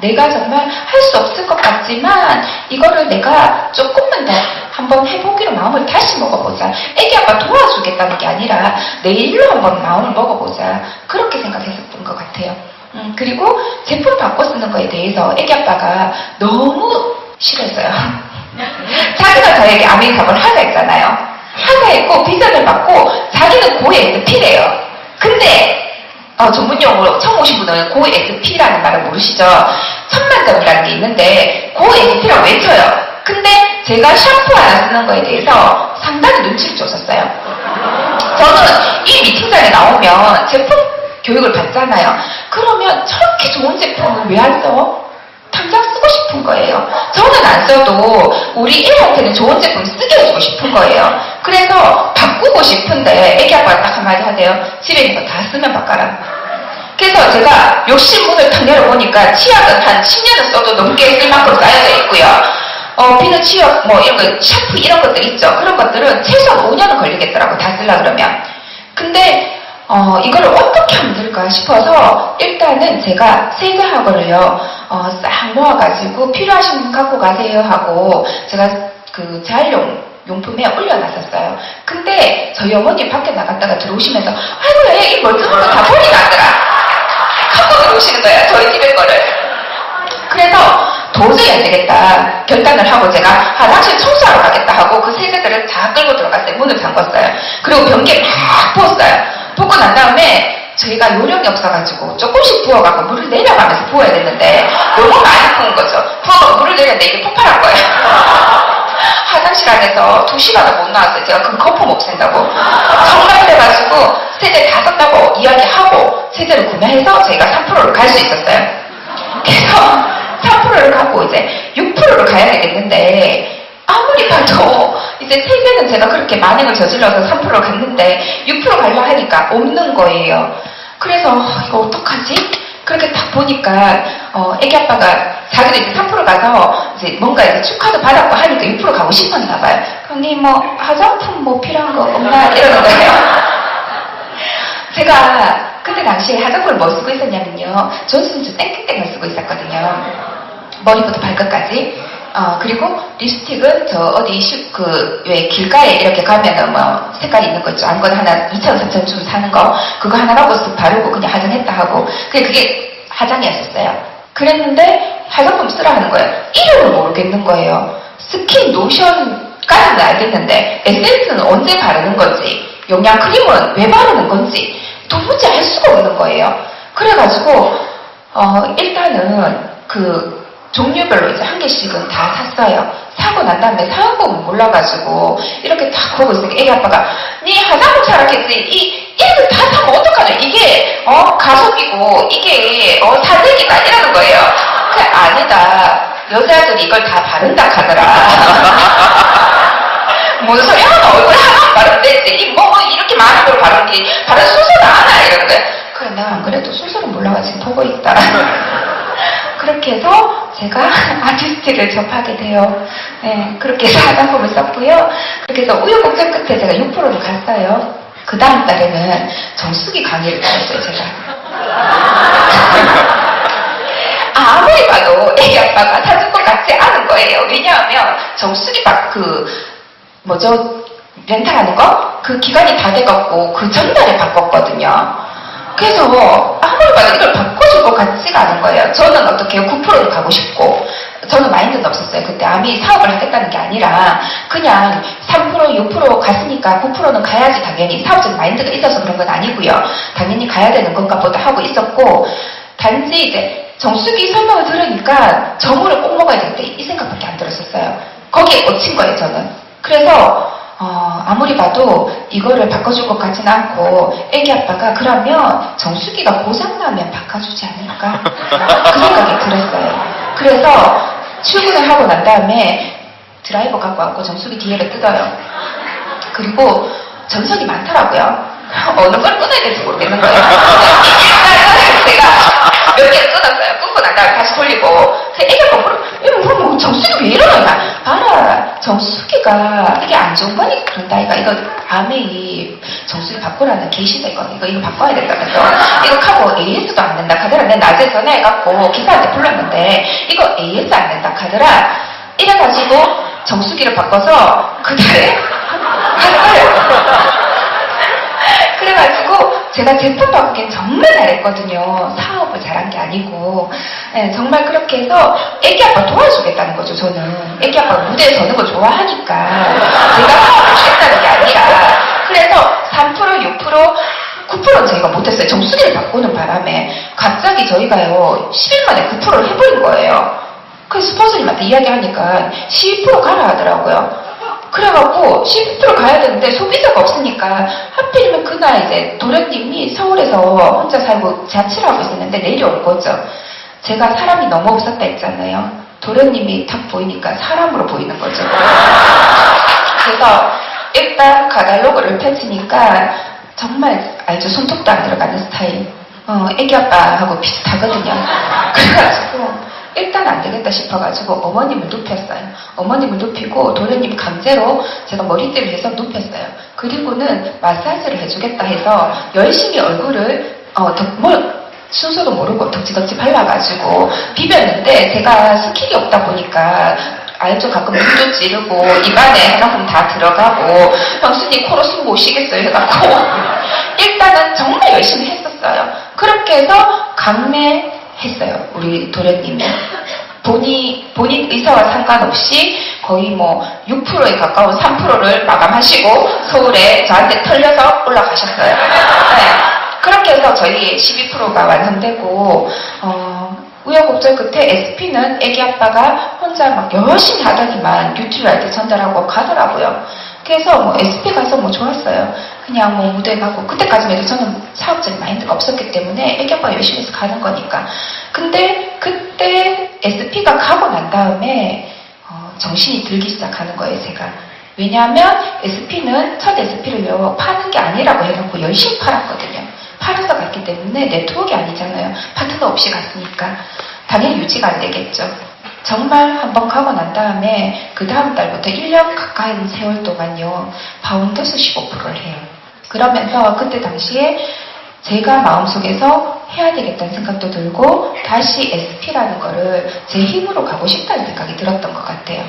내가 정말 할 수 없을 것 같지만 이거를 내가 조금만 더 한번 해보기로 마음을 다시 먹어보자. 애기 아빠 도와주겠다는 게 아니라 내 일로 한번 마음을 먹어보자. 그렇게 생각했었던 것 같아요. 그리고 제품 바꿔 쓰는 거에 대해서 애기 아빠가 너무 싫어했어요. 자기가 저에게 아메리카노를 하자 했잖아요. 하자 했고 비전을 받고 자기는 고의 SP래요. 근데 전문용어로 처음 오신 분은 고 SP라는 말을 모르시죠? 천만점이라는 게 있는데 고 SP라고 외쳐요. 근데 제가 샴푸 하나 쓰는 거에 대해서 상당히 눈치를 줬었어요. 저는 이 미팅장에 나오면 제품 교육을 받잖아요. 그러면 저렇게 좋은 제품을 왜 안 써? 당장 쓰고 싶은 거예요. 저는 안 써도 우리 애한테는 좋은 제품 쓰게 해주고 싶은 거예요. 그래서 바꾸고 싶은데 애기 아빠가 딱 한마디 하대요. 집에 있는 거 다 쓰면 바꿔라. 그래서 제가 욕실문을 탁 열어보니까 치약은 한 10년은 써도 넘게 쓸 만큼 쌓여져 있고요. 비누, 치약, 뭐 이런 거, 샴푸 이런 것들 있죠. 그런 것들은 최소한 5년은 걸리겠더라고. 다 쓰려 그러면. 근데 이걸 어떻게 하면 될까 싶어서 일단은 제가 세제학원을요 싹 모아가지고 필요하신 분 갖고 가세요 하고 제가 그 재활용 용품에 올려놨었어요. 근데 저희 어머니 밖에 나갔다가 들어오시면서 아이고 얘 이 멀쩡한 거 다 버리놨더라 갖고 들어오시는 거예요. 저희 집에 거를. 그래서 도저히 안 되겠다 결단을 하고 제가 화장실 청소하러 가겠다 하고 그 세제들을 다 끌고 들어갔어요. 문을 잠궜어요. 그리고 변기에 막 부었어요. 붓고 난 다음에 저희가 요령이 없어가지고 조금씩 부어갖고 물을 내려가면서 부어야 되는데 너무 많이 부은 거죠. 부어서 물을 내렸는데 이게 폭발한 거예요. 화장실 안에서 2시간을 못 나왔어요. 제가 그 거품 없앤다고. 정말 그래가지고 세제 다 썼다고 이야기하고 세제를 구매해서 저희가 3%를 갈 수 있었어요. 그래서 3%를 갖고 이제 6%를 가야 되겠는데 아무리 봐도 이제 세제는 제가 그렇게 만행을 저질러서 3%를 갔는데 6% 가려고 하니까 없는 거예요. 그래서 이거 어떡하지? 그렇게 딱 보니까 애기 아빠가 자기도 이제 3% 가서 이제 뭔가 이제 축하도 받았고 하니까 6% 가고 싶었나 봐요. 언니 뭐 화장품 뭐 필요한 거 없나 이러는 거예요. 제가 그때 당시에 화장품을 뭐 쓰고 있었냐면요. 존슨앤존슨 땡땡땡을 쓰고 있었거든요. 머리부터 발끝까지. 그리고 립스틱은 저 어디 왜 길가에 이렇게 가면은 뭐 색깔이 있는 거 있죠. 아무거나 하나 2,000원, 3,000원 주고 사는 거 그거 하나 갖고 쓱 바르고 그냥 화장했다 하고 그게 화장이었었어요. 그랬는데 화장품 쓰라 하는 거예요. 이름을 모르겠는 거예요. 스킨 로션까지는 알겠는데 에센스는 언제 바르는 건지 영양크림은 왜 바르는 건지 도무지 알 수가 없는 거예요. 그래가지고 일단은 그 종류별로 이제 한 개씩은 다 샀어요. 사고 난 다음에 사은법은 몰라가지고 이렇게 딱 보고 있으니까 애기 아빠가 니 화장품 사라겠지 이걸 다 사면 어떡하냐 이게 가속이고 이게 사재기다 이러는 거예요. 그래 아니다 여자들이 이걸 다 바른다 하더라. 뭔 소리 하나 얼굴에 하나 바르면 되지 뭐 이렇게 많은 걸 바르기 바른 순서도 하나 이러는 거예요. 그래 내가 안 그래도 순서를 몰라가지고 보고 있다. 그렇게 해서 제가 아티스트를 접하게 돼요. 네, 그렇게 해서 화장품을 썼고요. 그렇게 해서 우여곡절 끝에 제가 6%를 갔어요. 그 다음 달에는 정수기 강의를 들었어요, 제가. 아무리 봐도 애기 아빠가 사줄 것 같지 않은 거예요. 왜냐하면 정수기 렌탈하는 거? 그 기간이 다 돼갖고 그 전날에 바꿨거든요. 그래서 아무리 봐도 이걸 바꿔줄 것 같지가 않은 거예요. 저는 어떻게 9%를 가고 싶고, 저는 마인드는 없었어요. 그때 아미 사업을 하겠다는 게 아니라 그냥 3%, 6% 갔으니까 9%는 가야지 당연히 사업적 마인드가 있어서 그런 건 아니고요. 당연히 가야 되는 건가 보다 하고 있었고, 단지 이제 정수기 설명을 들으니까 저물을 꼭 먹어야 되겠다 이 생각밖에 안 들었었어요. 거기에 꽂힌 거예요, 저는. 그래서 아무리 봐도 이거를 바꿔줄 것 같진 않고 애기 아빠가 그러면 정수기가 고장나면 바꿔주지 않을까? 그 생각이 들었어요. 그래서 출근을 하고 난 다음에 드라이버 갖고 왔고 정수기 뒤에를 뜯어요. 그리고 전선이 많더라고요. 어느 걸 끊어야 될지 모르겠는 거예요. 일단은 제가 몇 개를 끊었어요. 끊고 난 다음에 다시 돌리고 애기가 뭐 정수기 왜 이러냐? 봐라, 정수기가 이게 안 좋은 거니까 그런다. 이거 아메이 정수기 바꾸라는 게시다. 이거 바꿔야 된다면서 이거 카고 AS도 안 된다 카더라. 내가 낮에 전화해갖고 기사한테 불렀는데 이거 AS 안 된다 카더라. 이래가지고 정수기를 바꿔서 그날에 갔어요. 그래가지고 제가 제품 바꾸긴 정말 잘했거든요. 사업을 잘한 게 아니고. 네, 정말 그렇게 해서 애기 아빠 도와주겠다는 거죠. 저는 애기 아빠가 무대에 서는 걸 좋아하니까 제가 사업을 주겠다는 게 아니라. 그래서 3%, 6%, 9%는 저희가 못했어요. 정수기를 바꾸는 바람에 갑자기 저희가요 10일 만에 9%를 해버린 거예요. 그래서 스폰서님한테 이야기하니까 12% 가라 하더라고요. 그래갖고 10% 가야 되는데 소비자가 없으니까 하필이면 그날 이제 도련님이 서울에서 혼자 살고 자취를 하고 있었는데 내려올 거죠. 제가 사람이 너무 없었다 했잖아요. 도련님이 딱 보이니까 사람으로 보이는 거죠. 그래서 일단 카탈로그를 펼치니까 정말 알죠? 손톱도 안 들어가는 스타일. 애기 아빠하고 비슷하거든요. 그래가지고 일단 안 되겠다 싶어가지고 어머님을 눕혔어요. 어머님을 눕히고 도련님 강제로 제가 머리띠를 해서 눕혔어요. 그리고는 마사지를 해주겠다 해서 열심히 얼굴을 순서도 모르고 덕지덕지 발라가지고 비볐는데 제가 스킬이 없다 보니까 알죠? 가끔 눈도 찌르고 입안에 해가지고 다 들어가고 형수님 코로 숨 못 쉬겠어요 해갖고 일단은 정말 열심히 했었어요. 그렇게 해서 강매했어요. 우리 도련님이. 본인 의사와 상관없이 거의 6%에 가까운 3%를 마감하시고 서울에 저한테 털려서 올라가셨어요. 네. 그렇게 해서 저희 12%가 완성되고 우여곡절 끝에 SP는 애기 아빠가 혼자 막 열심히 하더니만 뉴트럴라이트 전달하고 가더라고요. 그래서 SP 가서 좋았어요. 그냥 무대 가고 그때까지만 해도 저는 사업적인 마인드가 없었기 때문에 애기 아빠가 열심히 해서 가는 거니까. 근데 그때 SP가 가고 난 다음에 정신이 들기 시작하는 거예요, 제가. 왜냐하면 SP는 첫 SP를요 파는 게 아니라고 해놓고 열심히 팔았거든요. 팔아서 갔기 때문에 네트워크가 아니잖아요. 파트너 없이 갔으니까 당연히 유지가 안 되겠죠. 정말 한번 가고 난 다음에 그 다음 달부터 1년 가까이 세월 동안요 바운더스 15%를 해요. 그러면서 그때 당시에 제가 마음속에서 해야 되겠다는 생각도 들고 다시 SP라는 거를 제 힘으로 가고 싶다는 생각이 들었던 것 같아요.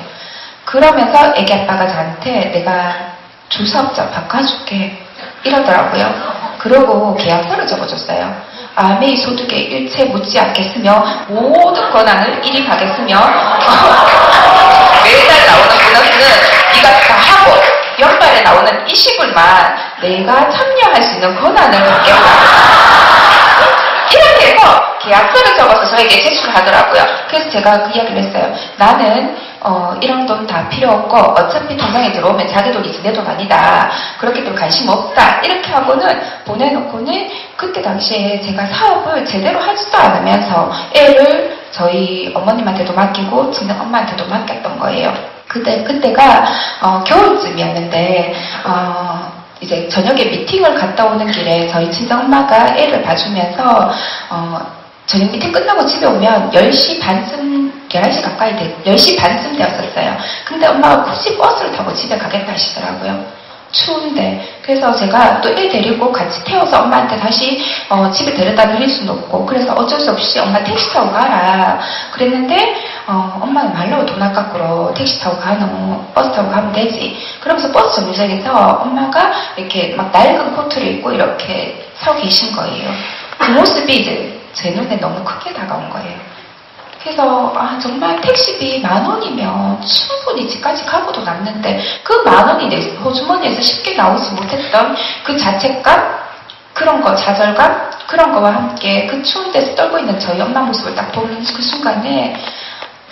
그러면서 애기 아빠가 저한테 내가 주사업자 바꿔줄게 이러더라고요. 그러고 계약서를 적어줬어요. 아메이 소득에 일체 묻지 않겠으며 모든 권한을 일임하겠으며 매달 나오는 보너스는 네가 다 하고 연말에 나오는 이식을만 내가 참여할 수 있는 권한을 갖겠다. 이렇게 해서 계약서를 적어서 저에게 제출하더라고요. 그래서 제가 그 이야기를 했어요. 나는 이런 돈 다 필요 없고 어차피 통장에 들어오면 자기 돈이지 내 돈 아니다. 그렇기 때문에 관심 없다. 이렇게 하고는 보내놓고는 그때 당시에 제가 사업을 제대로 하지도 않으면서 애를 저희 어머님한테도 맡기고 친정 엄마한테도 맡겼던 거예요. 그때가 겨울쯤이었는데 이제 저녁에 미팅을 갔다 오는 길에 저희 친정엄마가 애를 봐주면서 저녁 미팅 끝나고 집에 오면 10시 반쯤 11시 가까이 10시 반쯤 되었었어요. 근데 엄마가 굳이 버스를 타고 집에 가겠다 하시더라고요. 추운데. 그래서 제가 또 애 데리고 같이 태워서 엄마한테 다시 집에 데려다 드릴 수는 없고, 그래서 어쩔 수 없이 엄마 택시 타고 가라 그랬는데, 엄마는 말로 돈 아깝고 택시 타고 가노, 버스 타고 가면 되지. 그러면서 버스 정류장에서 엄마가 이렇게 막 낡은 코트를 입고 이렇게 서 계신 거예요. 그 모습이 이제 제 눈에 너무 크게 다가온 거예요. 그래서 정말 택시비 10,000원이면 충분히 집까지 가고도 남는데, 그 10,000원이 내 호주머니에서 쉽게 나오지 못했던 그 자책감, 그런 거, 좌절감, 그런 거와 함께 그 추운 데서 떨고 있는 저희 엄마 모습을 딱 보는 그 순간에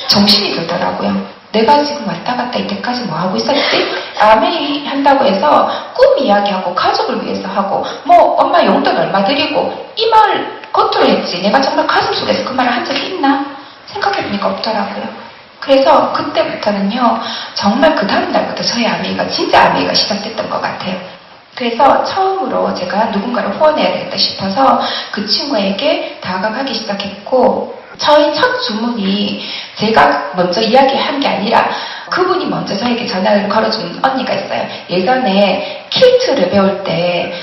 정신이 들더라고요. 내가 지금 왔다 갔다 이때까지 뭐 하고 있었지? 아메이 한다고 해서 꿈 이야기하고 가족을 위해서 하고 뭐 엄마 용돈 얼마 드리고 이 말 겉으로 했지, 내가 정말 가슴 속에서 그 말을 한 적이 있나? 생각해보니까 없더라고요. 그래서 그때부터는요, 정말 그 다음 날부터 저희 아메이가 진짜 아메이가 시작됐던 것 같아요. 그래서 처음으로 제가 누군가를 후원해야 되겠다 싶어서 그 친구에게 다가가기 시작했고, 저희 첫 주문이 제가 먼저 이야기한 게 아니라 그분이 먼저 저에게 전화를 걸어준 언니가 있어요. 예전에 킬트를 배울 때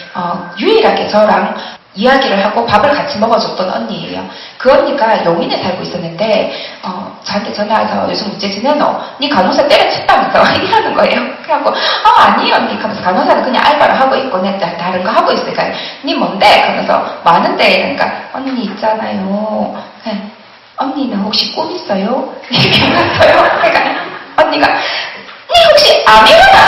유일하게 저랑 이야기를 하고 밥을 같이 먹어줬던 언니예요. 그 언니가 용인에 살고 있었는데 저한테 전화와서 요즘 문제 지내노? 니 간호사 때려쳤다면서 이러는 거예요. 그래갖고 아니 언니 하면서 간호사는 그냥 알바를 하고 있고 내 다른 거 하고 있으니까 니 뭔데? 하면서 많은데 이러니까 언니 있잖아요. 언니는 혹시 꿈 있어요? 이렇게 물었어요. 그러니까 언니가 니 혹시 아메하나?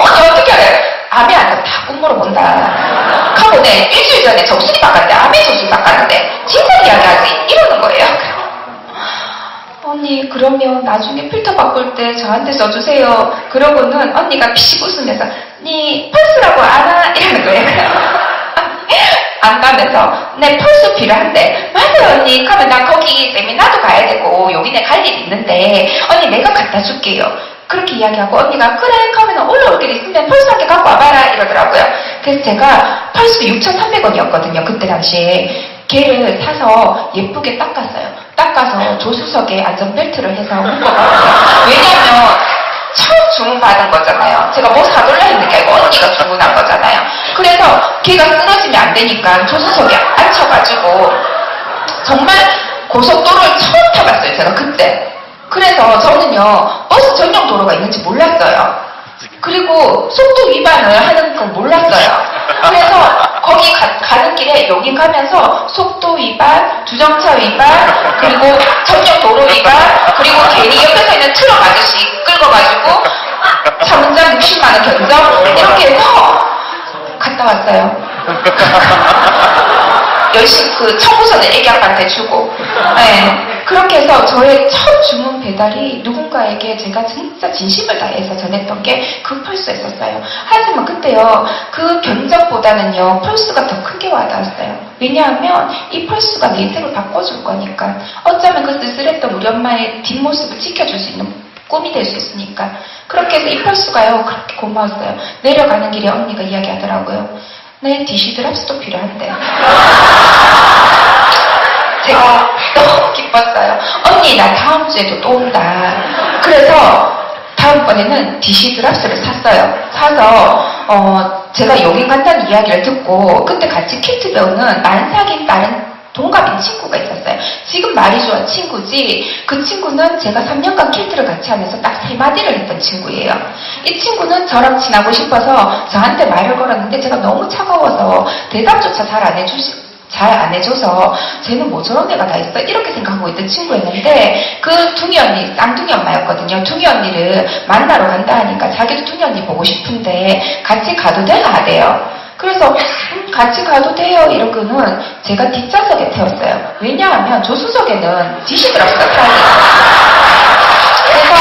언니 어떻게 알아요? 아메 아니라 다 꿈 물어본다. 하고 내 일주일 전에 정수리 바꿨는데 아메 정수리 바꿨는데 진짜 이야기하지? 이러는 거예요. 언니 그러면 나중에 필터 바꿀 때 저한테 써주세요. 그러고는 언니가 피식 웃으면서 니 펄스라고 아나? 이러는 거예요. 안 가면서 내 펄스 필요한데 맞아요 언니. 그러면 나 거기 세미나도 가야 되고 여기네 갈 일 있는데 언니 내가 갖다 줄게요. 그렇게 이야기하고 언니가 그래 하면 올라올 길 있으면 펄스 한 개 갖고 와봐라 이러더라고요. 그래서 제가 펄스 6,300원이었거든요. 그때 당시에. 걔를 사서 예쁘게 닦았어요. 닦아서 조수석에 안전벨트를 해서 묶어봤어요. 왜냐면 처음 주문받은 거잖아요. 제가 뭐 사둘라 했는 게 아니고 언니가 주문한 거잖아요. 그래서 걔가 쓰러지면 안 되니까 조수석에 앉혀가지고 정말 고속도로를 처음 타봤어요. 제가 그때. 그래서 저는요 버스 전용 도로가 있는지 몰랐어요. 그리고 속도 위반을 하는 건 몰랐어요. 그래서 거기 가는 길에 여기 가면서 속도 위반, 주정차 위반, 그리고 전용 도로 위반, 그리고 괜히 옆에서 있는 트럭 아저씨 끌고가지고 차 문장 60만원 견적 이렇게 해서 갔다 왔어요. 열심히 그 청구서는 애기 아빠한테 주고. 네. 그렇게 해서 저의 첫 주문 배달이 누군가에게 제가 진짜 진심을 다해서 전했던 게 그 펄스였었어요. 하지만 그때요, 그 견적보다는요 펄스가 더 크게 와닿았어요. 왜냐하면 이 펄스가 내 인생을 바꿔줄 거니까. 어쩌면 그 쓸쓸했던 우리 엄마의 뒷모습을 지켜줄 수 있는 꿈이 될 수 있으니까. 그렇게 해서 이 펄스가요 그렇게 고마웠어요. 내려가는 길에 언니가 이야기하더라고요. 내 디시드랍스도 필요한데. 제가 너무 기뻤어요. 언니 나 다음 주에도 또 온다. 그래서 다음번에는 디시드랍스를 샀어요. 사서 제가 여기 간다는 이야기를 듣고 그때 같이 킬트 배우는 난 사귄 다른 동갑인 친구가 있었어요. 지금 말이 좋아 친구지. 그 친구는 제가 3년간 킬트를 같이 하면서 딱 3마디를 했던 친구예요. 이 친구는 저랑 친하고 싶어서 저한테 말을 걸었는데 제가 너무 차가워서 대답조차 잘 안 해줘서 쟤는 뭐 저런 애가 다 있어? 이렇게 생각하고 있던 친구였는데 그 둥이 언니, 쌍둥이 엄마였거든요. 둥이 언니를 만나러 간다 하니까 자기도 둥이 언니 보고 싶은데 같이 가도 되나 하대요. 그래서 같이 가도 돼요 이러고는 제가 뒷좌석에 태웠어요. 왜냐하면 조수석에는 디시드랍스가 타요. 그래서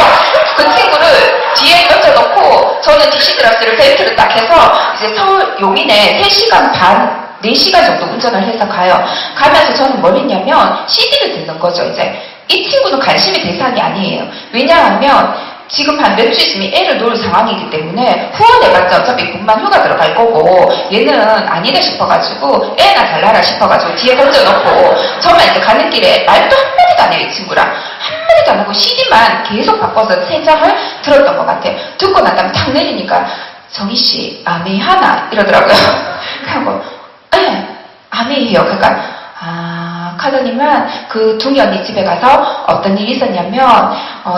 그 친구를 뒤에 던져놓고 저는 디시드랍스를 벨트를 딱 해서 이제 서울 용인에 3시간 반 4시간 정도 운전을 해서 가요. 가면서 저는 뭘 했냐면 CD를 듣는 거죠. 이제 이 친구는 관심의 대상이 아니에요. 왜냐하면 지금 한 몇 주 있으면 애를 놓을 상황이기 때문에 후원해봤자 어차피 분만 휴가 들어갈 거고 얘는 아니다 싶어가지고 애나 잘나라 싶어가지고 뒤에 던져놓고 저만 이제 가는 길에 말도 한마디도 안 해요. 이 친구랑 한마디도 안 하고 CD만 계속 바꿔서 3장을 들었던 것 같아요. 듣고 난 다음에 탁 내리니까 정희씨 아메이 하나? 이러더라고요. 그래서 네, 아메이에요. 그러니까 카더니만 그 둥이 언니 집에 가서 어떤 일이 있었냐면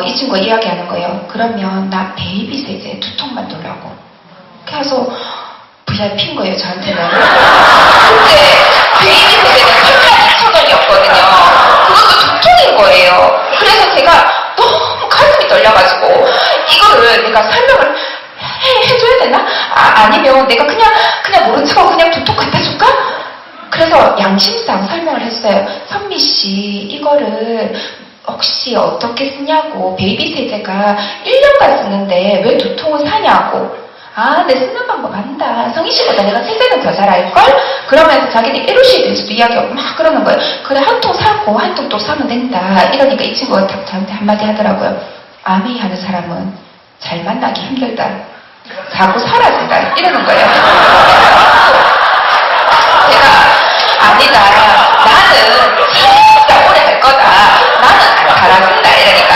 이 친구가 이야기하는 거예요. 그러면 나 베이비 세제 2통만 돌라고. 그래서 VIP인 거예요, 저한테는. 근데 베이비 세제는 32,000원이었거든요. 그것도 2통인 거예요. 그래서 제가 너무 가슴이 떨려가지고 이거를 내가 설명을 해줘야 되나? 아니면 내가 그냥 모른 척하고 그냥 2통 갖다 줄까? 그래서 양심상 설명을 했어요. 선미씨 이거를 혹시 어떻게 쓰냐고. 베이비 세제가 1년간 쓰는데 왜 2통을 사냐고. 내 쓰는 방법 안다. 성희씨보다 내가 세제는 더 잘 알걸? 그러면서 자기네 LOC에 대해서도 이야기하고 막 그러는 거예요. 그래 한 통 사고 한 통 또 사면 된다. 이러니까 이 친구가 저한테 한마디 하더라고요. 아메이 하는 사람은 잘 만나기 힘들다. 자꾸 사라진다. 이러는 거예요. 제가 아니다. 나는 진짜 오래 할 거다. 나는 안 사라진다. 이러니까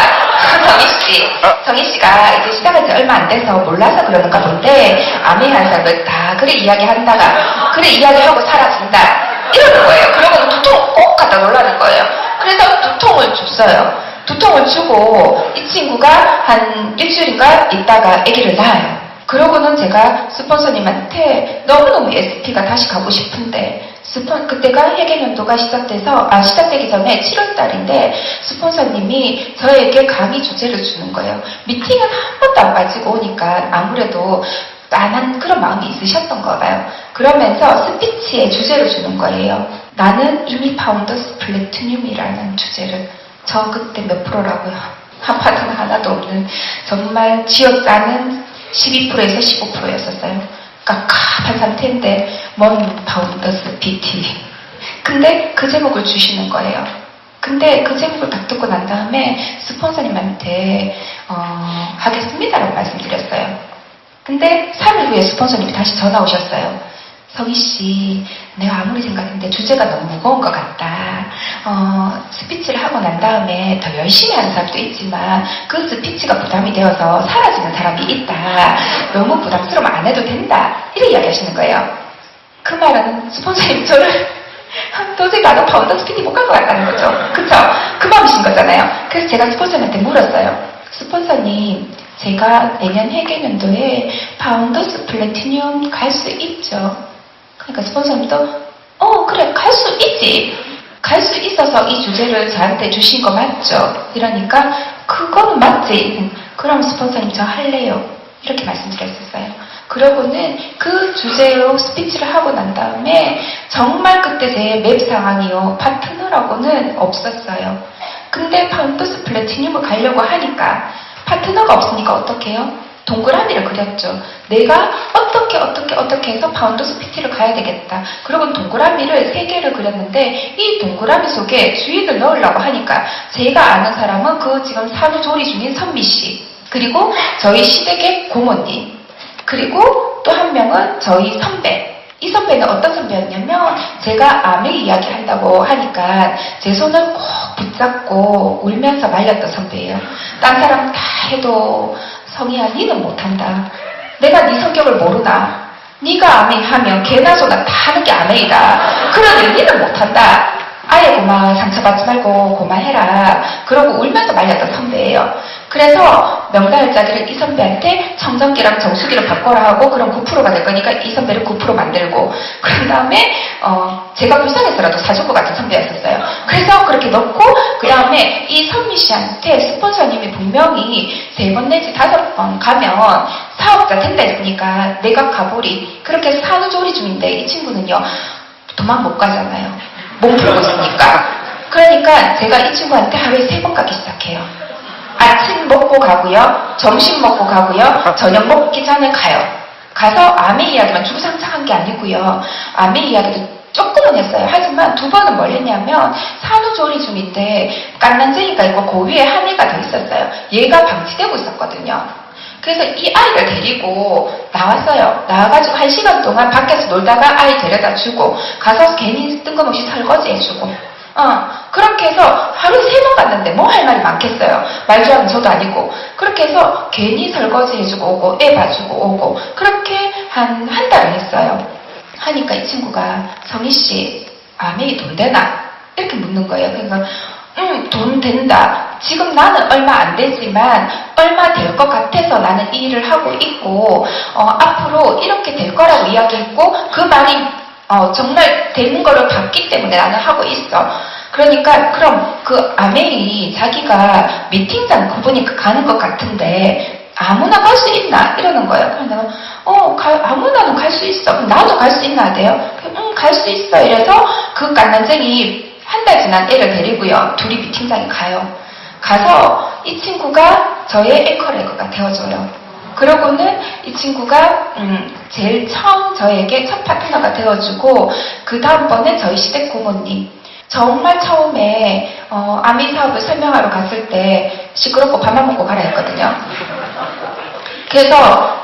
정희씨가 이제 시작한 지 얼마 안 돼서 몰라서 그러는가 본데 아메이 하는 사람들 다 그래 이야기한다가 그래 이야기하고 사라진다. 이러는 거예요. 그러고는 2통 꼭 갖다 놓으라는 거예요. 그래서 2통을 줬어요. 2통을 주고 이 친구가 한 일주일인가 있다가 아기를 낳아요. 그러고는 제가 스폰서님한테 너무너무 SP가 다시 가고 싶은데 그때가 회계년도가 시작되기 전에 7월달인데 스폰서님이 저에게 강의 주제를 주는 거예요. 미팅은 한 번도 안 빠지고 오니까 아무래도 짠한 그런 마음이 있으셨던 거 봐요. 그러면서 스피치의 주제를 주는 거예요. 나는 이미 파운더스 플래티늄이라는 주제를. 저 그때 몇 프로라고요? 한파트는 하나도 없는 정말 쥐어짜는 12%에서 15%였었어요. 깝깝한 상태인데 뭔 파운더스 PT. 근데 그 제목을 주시는 거예요. 근데 그 제목을 딱 듣고 난 다음에 스폰서님한테 하겠습니다라고 말씀드렸어요. 근데 3일 후에 스폰서님이 다시 전화 오셨어요. 성희씨, 내가 아무리 생각했는데 주제가 너무 무거운 것 같다. 스피치를 하고 난 다음에 더 열심히 하는 사람도 있지만 그 스피치가 부담이 되어서 사라지는 사람이 있다. 너무 부담스러우면 안 해도 된다. 이렇게 이야기하시는 거예요. 그 말은 스폰서님 저를 도저히 나도 파운더 스피치 못 갈 것 같다는 거죠. 그쵸? 그 마음이신 거잖아요. 그래서 제가 스폰서님한테 물었어요. 스폰서님, 제가 내년 회계년도에 파운더스 플래티늄 갈 수 있죠? 그러니까 스폰서님도 그래 갈 수 있지. 갈 수 있어서 이 주제를 저한테 주신 거 맞죠? 이러니까 그거는 맞지. 그럼 스폰서님 저 할래요. 이렇게 말씀드렸었어요. 그러고는 그 주제로 스피치를 하고 난 다음에 정말 그때 제 맵 상황이요. 파트너라고는 없었어요. 근데 파운더스 플래티늄을 가려고 하니까 파트너가 없으니까 어떻게 해요? 동그라미를 그렸죠. 내가 어떻게 해서 파운더스 PT를 가야 되겠다. 그리고 동그라미를 3개를 그렸는데 이 동그라미 속에 주인을 넣으려고 하니까 제가 아는 사람은 그 지금 산후조리 중인 선미씨, 그리고 저희 시댁의 고모님, 그리고 또 한 명은 저희 선배. 이 선배는 어떤 선배였냐면 제가 아메이 이야기 한다고 하니까 제 손을 꼭 붙잡고 울면서 말렸던 선배예요. 딴 사람 다 해도 성희야 니는 못한다. 내가 네 성격을 모르나. 네가 아메이 하면 개나 소나 다 하는 게 아메이다. 그러니 니는 못한다. 아예 고마 상처받지 말고 고마해라. 그러고 울면서 말렸던 선배예요. 그래서 명단일자기를 이 선배한테 청정기랑 정수기를 바꿔라 하고 그럼 9%가 될 거니까 이 선배를 9% 만들고 그런 다음에 제가 불쌍해서라도 사줄 것 같은 선배였었어요. 그래서 그렇게 넣고 그 다음에 이 선미 씨한테 스폰서님이 분명히 3번 내지 5번 가면 사업자 된다 했으니까 내가 가보리. 그렇게 해서 산후조리 중인데 이 친구는요 도망 못 가잖아요. 몸 풀고 있으니까. 그러니까 제가 이 친구한테 하루에 3번 가기 시작해요. 아침 먹고 가고요. 점심 먹고 가고요. 저녁 먹기 전에 가요. 가서 아메이 이야기만 주구장창한 게 아니고요. 아메이 이야기도 조금은 했어요. 하지만 2번은 뭘 했냐면 산후조리 중인데 깐난쟁이가 있고 그 위에 한 애가 더 있었어요. 얘가 방치되고 있었거든요. 그래서 이 아이를 데리고 나왔어요. 나와가지고 1시간 동안 밖에서 놀다가 아이 데려다 주고 가서 괜히 뜬금없이 설거지 해주고 그렇게 해서 하루에 3번 갔는데 뭐 할 말이 많겠어요. 말주하는 저도 아니고. 그렇게 해서 괜히 설거지 해주고 오고 애 봐주고 오고 그렇게 한 달을 했어요. 하니까 이 친구가 성희씨 아메이 돈 되나? 이렇게 묻는 거예요. 그러니까 돈 된다. 지금 나는 얼마 안 되지만 얼마 될 것 같아서 나는 이 일을 하고 있고 앞으로 이렇게 될 거라고 이야기했고 그 말이 정말 되는 거를 봤기 때문에 나는 하고 있어. 그러니까 그럼 그 아멜이 자기가 미팅장 그분이 가는 것 같은데 아무나 갈 수 있나? 이러는 거예요. 그래서 내가 아무나는 갈 수 있어. 그럼 나도 갈 수 있나 돼요? 갈 수 있어. 이래서 그 깐난쟁이 한 달 지난 애를 데리고요. 둘이 미팅장에 가요. 가서 이 친구가 저의 앵커레거가 되어줘요. 그러고는 이 친구가 제일 처음 저에게 첫 파트너가 되어주고 그 다음번에 저희 시댁 고모님 정말 처음에 아미 사업을 설명하러 갔을 때 시끄럽고 밥만 먹고 가라 했거든요. 그래서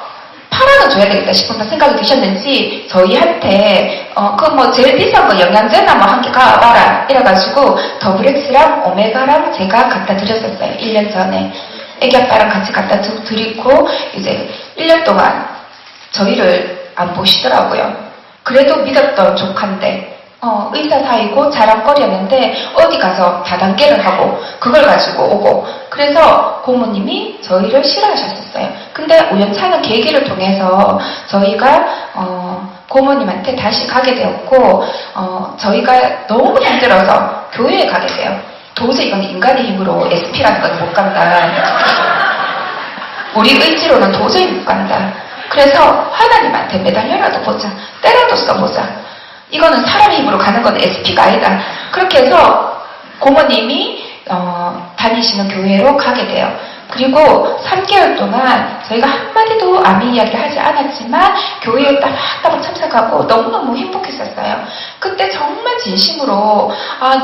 팔아는 줘야 되겠다 싶은 생각이 드셨는지 저희한테 그 뭐 제일 비싼 거 영양제나 뭐 한 개 가봐라 이래가지고 더블엑스랑 오메가랑 제가 갖다 드렸었어요. 1년 전에 애기 아빠랑 같이 갖다 드리고 이제 1년 동안 저희를 안 보시더라고요. 그래도 믿었던 조카인데 의사 사이고 자랑거리였는데 어디 가서 다단계를 하고 그걸 가지고 오고 그래서 고모님이 저희를 싫어하셨었어요. 근데 우연찮은 계기를 통해서 저희가 고모님한테 다시 가게 되었고 저희가 너무 힘들어서 교회에 가게 돼요. 도저히 이건 인간의 힘으로 SP라는 건 못 간다. 우리 의지로는 도저히 못 간다. 그래서 하나님한테 매달려라도 보자. 때라도 써보자. 이거는 사람의 힘으로 가는 건 SP가 아니다. 그렇게 해서 고모님이 다니시는 교회로 가게 돼요. 그리고 3개월 동안 저희가 한마디도 아미 이야기를 하지 않았지만 교회에 따박따박 참석하고 너무너무 행복했었어요. 그때 정말 진심으로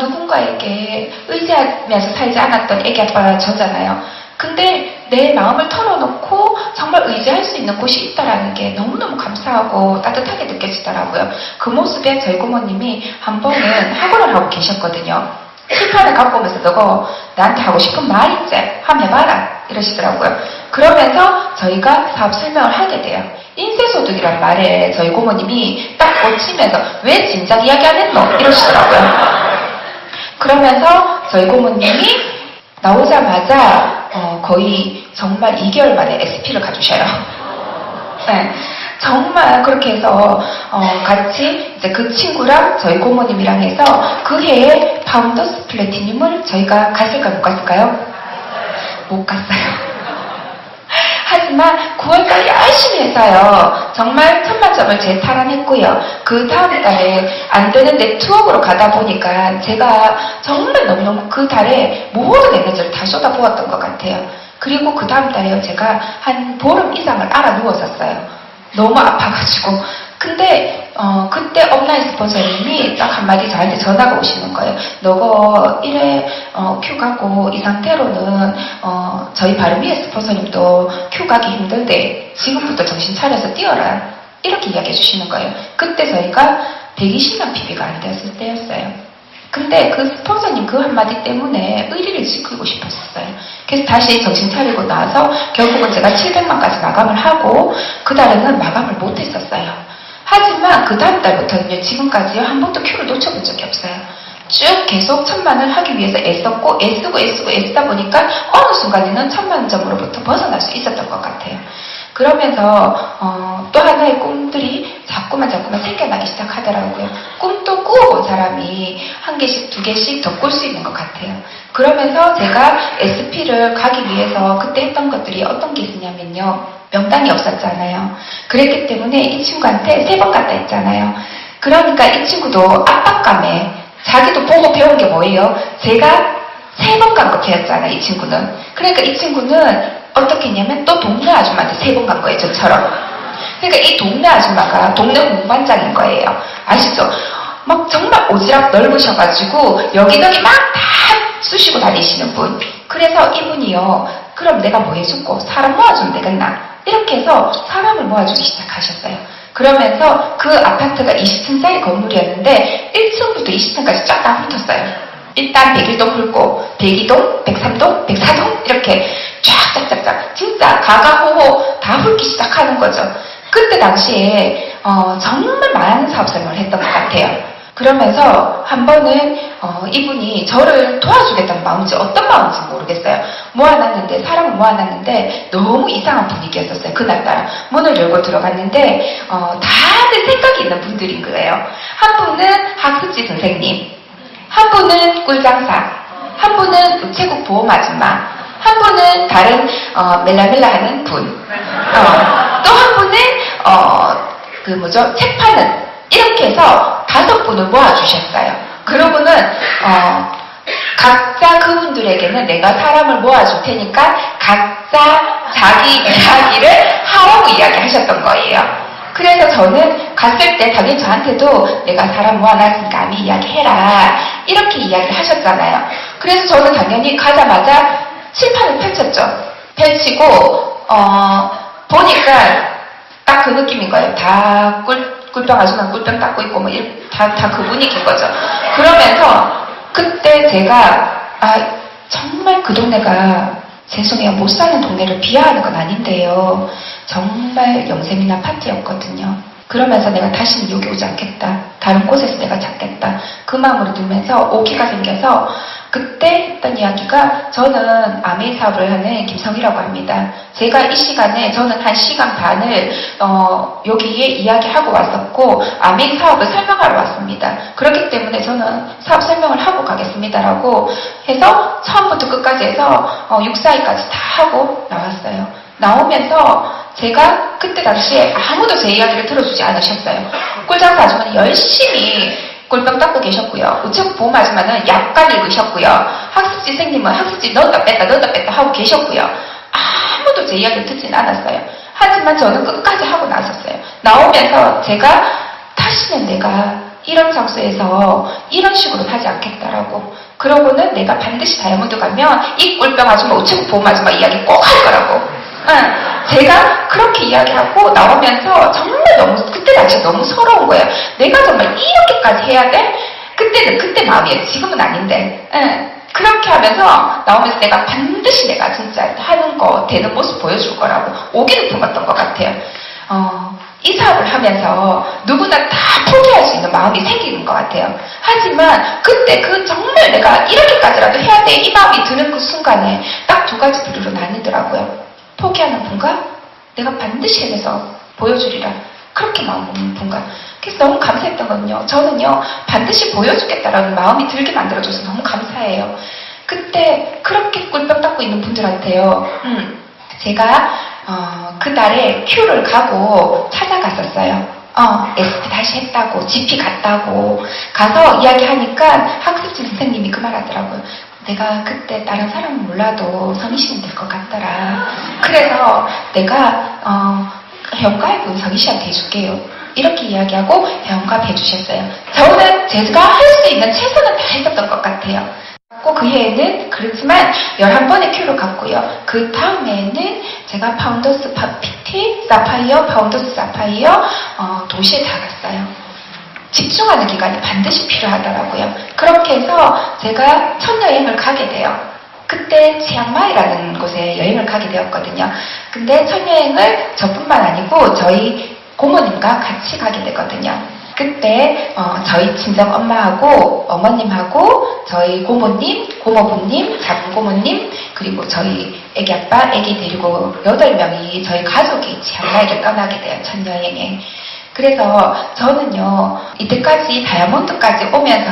누군가에게 의지하면서 살지 않았던 애기 아빠가 저잖아요. 근데 내 마음을 털어놓고 정말 의지할 수 있는 곳이 있다라는 게 너무너무 감사하고 따뜻하게 느껴지더라고요. 그 모습에 저희 고모님이 한 번은 학원을 하고 계셨거든요. 칠판을 갖고 오면서 너가 나한테 하고 싶은 말 있지? 한번 해봐라 이러시더라고요. 그러면서 저희가 사업 설명을 하게 돼요. 인쇄소득이란 말에 저희 고모님이 딱 꽂히면서 왜 진작 이야기 안 했노? 이러시더라고요. 그러면서 저희 고모님이 나오자마자 거의 정말 2개월 만에 SP를 가주셔요. 네. 정말 그렇게 해서 같이 이제 그 친구랑 저희 고모님이랑 해서 그 해에 파운더스 플래티늄을 저희가 갔을까요? 못 갔을까요? 못 갔어요. 하지만 9월달 열심히 해서요. 정말 1000만점을 재탈환했고요. 그 다음 달에 안 되는 네트워크로 가다 보니까 제가 정말 너무너무 그 달에 모든 에너지를 다 쏟아부었던 것 같아요. 그리고 그 다음 달에요. 제가 한 보름 이상을 알아 누웠었어요. 너무 아파가지고. 근데 그때 업라인 스폰서님이 딱 한마디 저한테 전화가 오시는 거예요. 너가 이래 큐 가고 이 상태로는 저희 바르미의 스폰서님도 큐 가기 힘든데 지금부터 정신 차려서 뛰어라. 이렇게 이야기해 주시는 거예요. 그때 저희가 120만 PB가 안 되었을 때였어요. 근데 그 스폰서님 그 한마디 때문에 의리를 지키고 싶었어요. 그래서 다시 정신 차리고 나서 결국은 제가 700만까지 마감을 하고 그 달에는 마감을 못했었어요. 하지만 그 다음 달부터는요. 지금까지요. 한 번도 큐를 놓쳐본 적이 없어요. 쭉 계속 1000만을 하기 위해서 애쓰고 애쓰다 보니까 어느 순간에는 1000만 점으로부터 벗어날 수 있었던 것 같아요. 그러면서 또 하나의 꿈들이 자꾸만 생겨나기 시작하더라고요. 꿈도 꾸어본 사람이 한 개씩 두 개씩 더 꿀 수 있는 것 같아요. 그러면서 제가 SP를 가기 위해서 그때 했던 것들이 어떤 게 있었냐면요. 명단이 없었잖아요. 그랬기 때문에 이 친구한테 3번 갔다 했잖아요. 그러니까 이 친구도 압박감에 자기도 보고 배운 게 뭐예요? 제가 3번 간 거 배웠잖아요. 이 친구는. 그러니까 이 친구는 어떻게 했냐면 또 동네 아줌마한테 3번 간 거예요. 저처럼. 그러니까 이 동네 아줌마가 동네 공반장인 거예요. 아시죠? 막 정말 오지랖 넓으셔가지고 여기저기 막 다 쑤시고 다니시는 분. 그래서 이분이요. 그럼 내가 뭐 해줄고 사람 모아주면 되겠나? 이렇게 해서 사람을 모아주기 시작하셨어요. 그러면서 그 아파트가 20층짜리 건물이었는데 1층부터 20층까지 쫙 다 붙었어요. 일단 101동 훑고 102동, 103동, 104동 이렇게 쫙쫙쫙쫙 진짜 가가호호 다 훑기 시작하는 거죠. 그때 당시에 정말 많은 사업 설명을 했던 것 같아요. 그러면서 한 번은 이분이 저를 도와주겠다는 마음인지 어떤 마음인지 모르겠어요. 사람을 모아놨는데 너무 이상한 분위기였었어요. 그날따라 문을 열고 들어갔는데 다들 생각이 있는 분들인 거예요. 한 분은 학습지 선생님, 한 분은 꿀장사, 한 분은 우체국 보험 아줌마, 한 분은 다른 멜라멜라 하는 분, 또 한 분은 책 파는, 이렇게 해서 5분을 모아주셨어요. 그러고는 각자 그분들에게는 내가 사람을 모아줄 테니까 각자 자기 이야기를 하라고 이야기하셨던 거예요. 그래서 저는 갔을 때 당연히 저한테도 내가 사람 모아놨으니까 아미 이야기해라 이렇게 이야기를 하셨잖아요. 그래서 저는 당연히 가자마자 칠판을 펼쳤죠. 펼치고 보니까 딱 그 느낌인 거예요. 다 꿀병 아줌마 꿀병 닦고 있고 다 그 분위기인 거죠. 그러면서 그때 제가 정말 그 동네가 죄송해요. 못 사는 동네를 비하하는 건 아닌데요. 정말 영세민 아파트였거든요. 그러면서 내가 다시는 여기 오지 않겠다. 다른 곳에서 내가 찾겠다. 그 마음으로 들면서 오기가 생겨서 그때 했던 이야기가 저는 아메이 사업을 하는 김성희라고 합니다. 제가 이 시간에 저는 1시간 반을 여기에 이야기하고 왔었고 아메이 사업을 설명하러 왔습니다. 그렇기 때문에 저는 사업 설명을 하고 가겠습니다라고 해서 처음부터 끝까지 해서 6사위까지 다 하고 나왔어요. 나오면서 제가 그때 당시에 아무도 제 이야기를 들어주지 않으셨어요. 꿀장사 아줌마는 열심히 꿀병 닦고 계셨고요. 우체국 보험 아줌마는 약간 읽으셨고요. 학습지 선생님은 학습지 넣었다 뺐다 하고 계셨고요. 아무도 제 이야기를 듣진 않았어요. 하지만 저는 끝까지 하고 나섰어요. 나오면서 제가 다시는 내가 이런 장소에서 이런 식으로 하지 않겠다라고. 그러고는 내가 반드시 다이아몬드 가면 이 꿀병 아줌마 우체국 보험 아줌마 이야기 꼭 할 거라고. 제가 그렇게 이야기하고 나오면서 정말 그때 당시 너무 서러운 거예요. 내가 정말 이렇게까지 해야 돼? 그때는 그때 마음이에요. 지금은 아닌데. 그렇게 하면서 나오면서 내가 반드시 내가 진짜 하는 거 되는 모습 보여줄 거라고 오기를 품었던 것 같아요. 이 사업을 하면서 누구나 다 포기할 수 있는 마음이 생기는 것 같아요. 하지만 그때 정말 내가 이렇게까지라도 해야 돼 이 마음이 드는 그 순간에 딱 2가지 부류로 나뉘더라고요. 포기하는 분과 내가 반드시 해내서 보여주리라 그렇게 마음 먹는 분과. 그래서 너무 감사했던 건요. 저는요 반드시 보여주겠다라는 마음이 들게 만들어줘서 너무 감사해요. 그때 그렇게 꿀병 닦고 있는 분들한테요. 제가 그날에 큐를 가고 찾아갔었어요. SP 다시 했다고 GP 갔다고 가서 이야기하니까 학습지 선생님이 그 말 하더라고요. 내가 그때 다른 사람은 몰라도 성희씨는 될 것 같더라. 그래서 내가 회원가입은 성희씨한테 해줄게요. 이렇게 이야기하고 회원가입 해주셨어요. 저는 제가 할 수 있는 최선을 다했었던 것 같아요. 그 해에는 그렇지만 11번의 큐를 갔고요. 그 다음 해에는 제가 파운더스 PT, 사파이어, 파운더스 사파이어 도시에 다 갔어요. 집중하는 기간이 반드시 필요하더라고요. 그렇게 해서 제가 첫 여행을 가게 돼요. 그때 치앙마이라는 곳에 여행을 가게 되었거든요. 근데 첫 여행을 저뿐만 아니고 저희 고모님과 같이 가게 되거든요. 그때 저희 친정 엄마하고 어머님하고 저희 고모님, 고모부님, 작은 고모님 그리고 저희 애기 아빠, 애기 데리고 8명이 저희 가족이 치앙마이를 떠나게 돼요. 첫 여행에. 그래서 저는요 이때까지 다이아몬드까지 오면서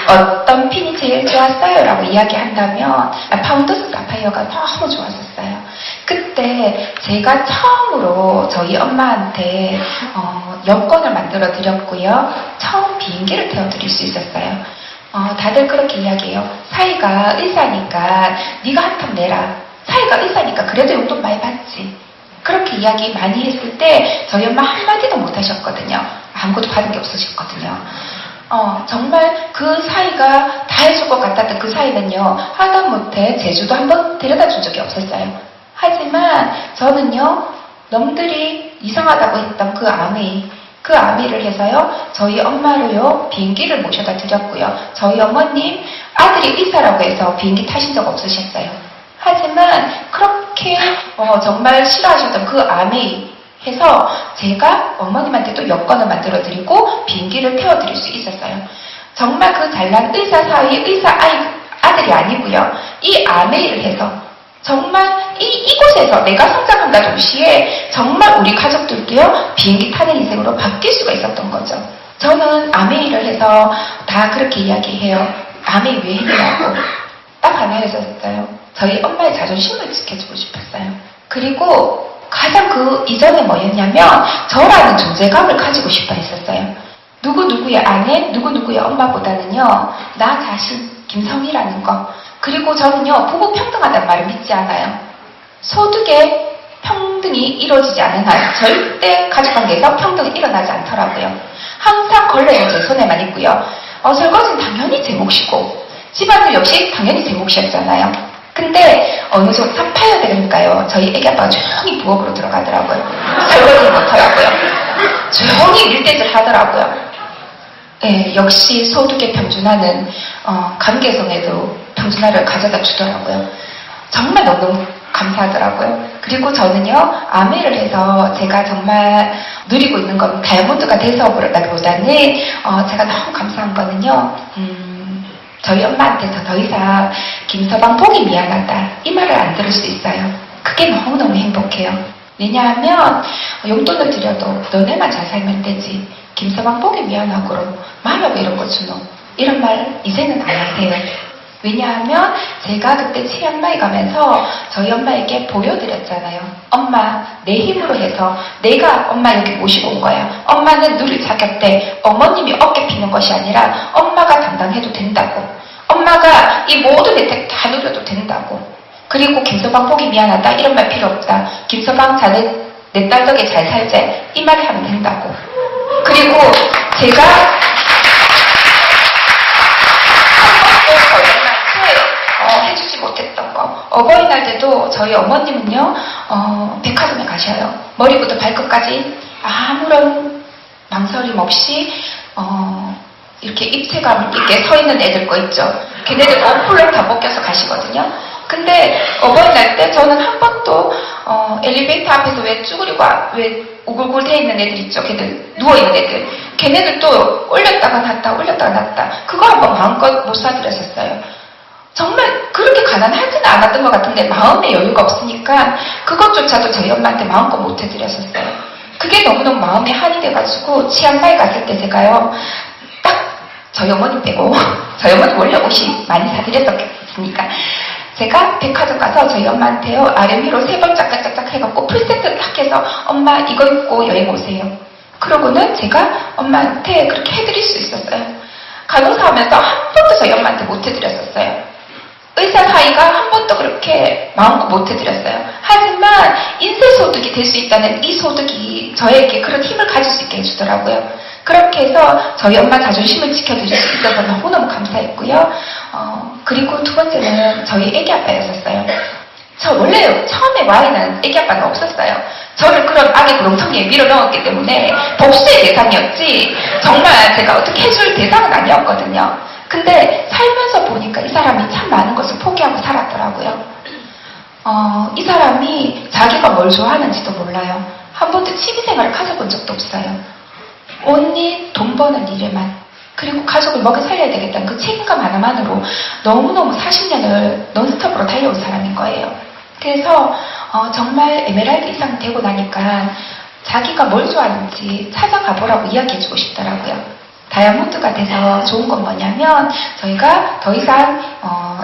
어떤 핀이 제일 좋았어요? 라고 이야기한다면 파운더스 사파이어가 너무 좋았었어요. 그때 제가 처음으로 저희 엄마한테 여권을 만들어 드렸고요. 처음 비행기를 태워드릴 수 있었어요. 다들 그렇게 이야기해요. 사이가 의사니까 네가 한 턱 내라. 사이가 의사니까 그래도 용돈 많이 받지. 그렇게 이야기 많이 했을 때 저희 엄마 한마디도 못 하셨거든요. 아무것도 받은 게 없으셨거든요. 정말 그 사이가 다 해줄 것 같았던 그 사이는요. 하다못해 제주도 한번 데려다 준 적이 없었어요. 하지만 저는요. 놈들이 이상하다고 했던 그 아미를 해서요. 저희 엄마로요. 비행기를 모셔다 드렸고요. 저희 어머님 아들이 의사라고 해서 비행기 타신 적 없으셨어요. 하지만 그렇게 정말 싫어하셨던 그 아메이 해서 제가 어머님한테도 여권을 만들어드리고 비행기를 태워드릴 수 있었어요. 정말 그 잘난 의사 사이의 의사 아들이 아니고요. 이 아메이를 해서 정말 이곳에서 내가 성장한다 동시에 정말 우리 가족들도요 비행기 타는 인생으로 바뀔 수가 있었던 거죠. 저는 아메이를 해서 다 그렇게 이야기해요. 아메이 왜 했냐고. 딱 하나였었어요. 저희 엄마의 자존심을 지켜주고 싶었어요. 그리고 가장 그 이전에 뭐였냐면 저라는 존재감을 가지고 싶어 했었어요. 누구누구의 아내, 누구누구의 엄마보다는요 나 자신, 김성희라는 거. 그리고 저는요 부부 평등하다는 말을 믿지 않아요. 소득의 평등이 이루어지지 않는 한 절대 가족관계에서 평등이 일어나지 않더라고요. 항상 걸레는 제 손에만 있고요. 설거지는 당연히 제 몫이고 집안일 역시 당연히 제 몫이었잖아요. 근데 어느 정도 삽파야 되니까요. 저희 애기 아빠가 조용히 부엌으로 들어가더라고요. 설거지를 못하라고요. 조용히 일대질 하더라고요. 네, 역시 소득의 평준화는 관계성에도 평준화를 가져다 주더라고요. 정말 너무 감사하더라고요. 그리고 저는요 아메를 해서 제가 정말 누리고 있는 건 다이아몬드가 돼서보다는 제가 너무 감사한 거는요 저희 엄마한테 더 이상 김서방 보기 미안하다 이 말을 안 들을 수 있어요. 그게 너무너무 행복해요. 왜냐하면 용돈을 드려도 너네만 잘 살면 되지 김서방 보기 미안하고 말하고 이런 거 주노 이런 말 이제는 안 하세요. 왜냐하면 제가 그때 치앙마이 가면서 저희 엄마에게 보여드렸잖아요. 엄마 내 힘으로 해서 내가 엄마 여기 모시고 온 거야. 엄마는 누릴 자격대 어머님이 어깨 피는 것이 아니라 엄마가 담당해도 된다고. 엄마가 이 모든 혜택 다 누려도 된다고. 그리고 김서방 보기 미안하다 이런 말 필요 없다. 김서방 자네 내 딸 덕에 잘 살자 이 말 하면 된다고. 그리고 제가 해주지 못했던 거. 어버이날 때도 저희 어머님은요 백화점에 가셔요. 머리부터 발끝까지 아무런 망설임 없이 이렇게 입체감 있게 서 있는 애들 거 있죠. 걔네들 어플을 다 벗겨서 가시거든요. 근데 어버이날 때 저는 한 번도 엘리베이터 앞에서 왜 쭈그리고 왜 우글우글 돼 있는 애들 있죠. 걔들 누워있는 애들. 걔네들도 올렸다가 놨다 올렸다가 놨다. 그거 한번 마음껏 못 사드렸었어요. 정말 그렇게 가난하지는 않았던 것 같은데 마음의 여유가 없으니까 그것조차도 저희 엄마한테 마음껏 못 해드렸었어요. 그게 너무너무 마음에 한이 돼가지고 치앙마이 갔을 때 제가요 딱 저희 어머님 빼고 저희 어머님 원래 옷이 많이 사드렸었으니까 제가 백화점 가서 저희 엄마한테요 아래 위로 3번 짝짝짝짝 해갖고 풀세트를 딱 해서 엄마 이거 입고 여행 오세요. 그러고는 제가 엄마한테 그렇게 해드릴 수 있었어요. 간호사 하면서 한 번도 저희 엄마한테 못 해드렸었어요. 의사 사이가 한 번도 그렇게 마음껏 못 해드렸어요. 하지만 인쇄소득이 될 수 있다는 이 소득이 저에게 그런 힘을 가질 수 있게 해주더라고요. 그렇게 해서 저희 엄마 자존심을 지켜드릴 수 있어서 너무너무 감사했고요. 그리고 두 번째는 저희 애기 아빠였었어요. 저 원래 처음에 와 있는 애기 아빠는 없었어요. 저를 그런 악의 구렁텅이에 밀어넣었기 때문에 복수의 대상이었지 정말 제가 어떻게 해줄 대상은 아니었거든요. 근데 살면서 보니까 이 사람이 참 많은 것을 포기하고 살았더라고요. 이 사람이 자기가 뭘 좋아하는지도 몰라요. 한 번도 취미생활을 가져본 적도 없어요. 온리 돈 버는 일에만 그리고 가족을 먹여 살려야 되겠다는 그 책임감 하나만으로 너무너무 40년을 논스톱으로 달려온 사람인 거예요. 그래서 정말 에메랄드 이상 되고 나니까 자기가 뭘 좋아하는지 찾아가 보라고 이야기해주고 싶더라고요. 다이아몬드가 돼서 좋은 건 뭐냐면 저희가 더 이상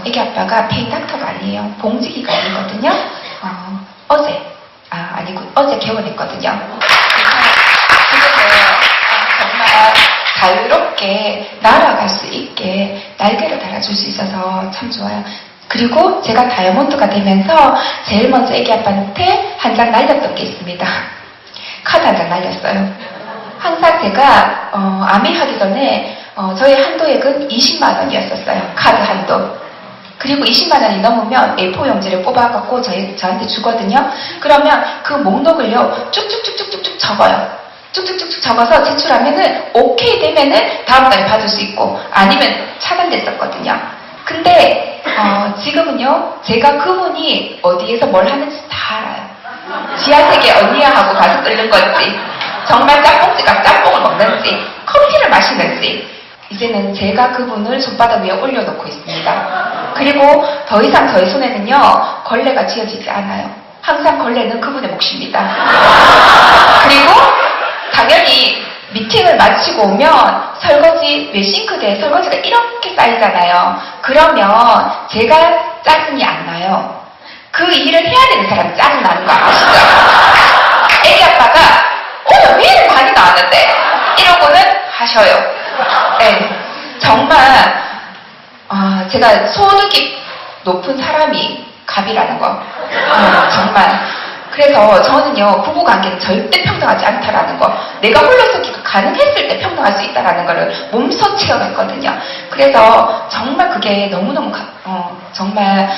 애기 아빠가 페이 닥터가 아니에요. 봉지기가 아니거든요. 어제 개원했거든요. 그래서 정말 자유롭게 날아갈 수 있게 날개를 달아줄 수 있어서 참 좋아요. 그리고 제가 다이아몬드가 되면서 제일 먼저 애기 아빠한테 한 장 날렸던 게 있습니다. 카드 한 장 날렸어요. 항상 제가 아메 하기 전에 저희 한도액은 20만 원이었었어요. 카드 한도. 그리고 20만 원이 넘으면 A4 용지를 뽑아갖고 저한테 주거든요. 그러면 그 목록을요 쭉쭉쭉쭉쭉 적어요. 쭉쭉쭉쭉 적어서 제출하면은 오케이 되면은 다음 달에 받을 수 있고 아니면 차단됐었거든요. 근데 지금은요, 제가 그분이 어디에서 뭘 하는지 다 알아요. 지하세계 언니야 하고 가서 끓는 건지, 정말 짬뽕집가 짬뽕을 먹는지, 커피를 마시는지, 이제는 제가 그분을 손바닥 위에 올려놓고 있습니다. 그리고 더 이상 저희 손에는요, 걸레가 쥐어지지 않아요. 항상 걸레는 그분의 몫입니다. 그리고 당연히 미팅을 마치고 오면 설거지, 왜 싱크대에 설거지가 이렇게 쌓이잖아요. 그러면 제가 짜증이 안 나요. 그 일을 해야 되는 사람이 짜증 나는 거 아시죠? 애기 아빠가 오늘 왜 이렇게 많이 나왔는데? 이러고는 하셔요. 네, 정말 제가 소득이 높은 사람이 갑이라는 거. 정말. 그래서 저는요, 부부관계는 절대 평등하지 않다라는 거, 내가 홀로서기가 가능했을 때 평등할 수 있다라는 거를 몸소 체험했거든요. 그래서 정말 그게 너무너무 정말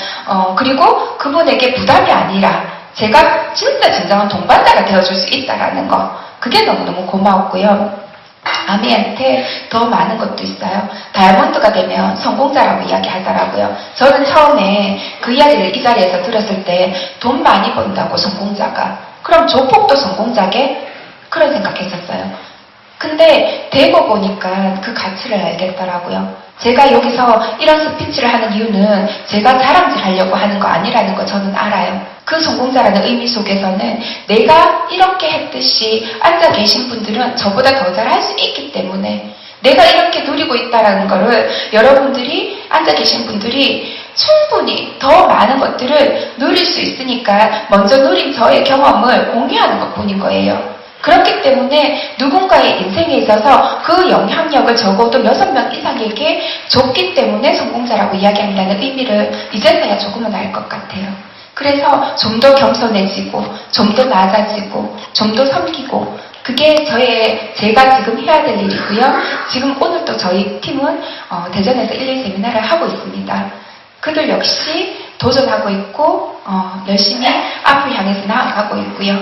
그리고 그분에게 부담이 아니라 제가 진짜 진정한 동반자가 되어줄 수 있다라는 거, 그게 너무너무 고마웠고요. 아미한테 더 많은 것도 있어요. 다이아몬드가 되면 성공자라고 이야기하더라고요. 저는 처음에 그 이야기를 이 자리에서 들었을 때 돈 많이 번다고 성공자가, 그럼 조폭도 성공자게? 그런 생각했었어요. 근데 되고 보니까 그 가치를 알겠더라고요. 제가 여기서 이런 스피치를 하는 이유는 제가 자랑질 하려고 하는 거 아니라는 거 저는 알아요. 그 성공자라는 의미 속에서는 내가 이렇게 했듯이 앉아 계신 분들은 저보다 더 잘할 수 있기 때문에 내가 이렇게 누리고 있다는 거를 여러분들이, 앉아 계신 분들이 충분히 더 많은 것들을 누릴 수 있으니까 먼저 누린 저의 경험을 공유하는 것 뿐인 거예요. 그렇기 때문에 누군가의 인생에 있어서 그 영향력을 적어도 6명 이상에게 줬기 때문에 성공자라고 이야기한다는 의미를 이제서야 조금은 알 것 같아요. 그래서 좀 더 겸손해지고, 좀 더 낮아지고, 좀 더 섬기고, 그게 제가 지금 해야 될 일이고요. 지금 오늘 또 저희 팀은 대전에서 1일 세미나를 하고 있습니다. 그들 역시 도전하고 있고 열심히 앞을 향해서 나아가고 있고요.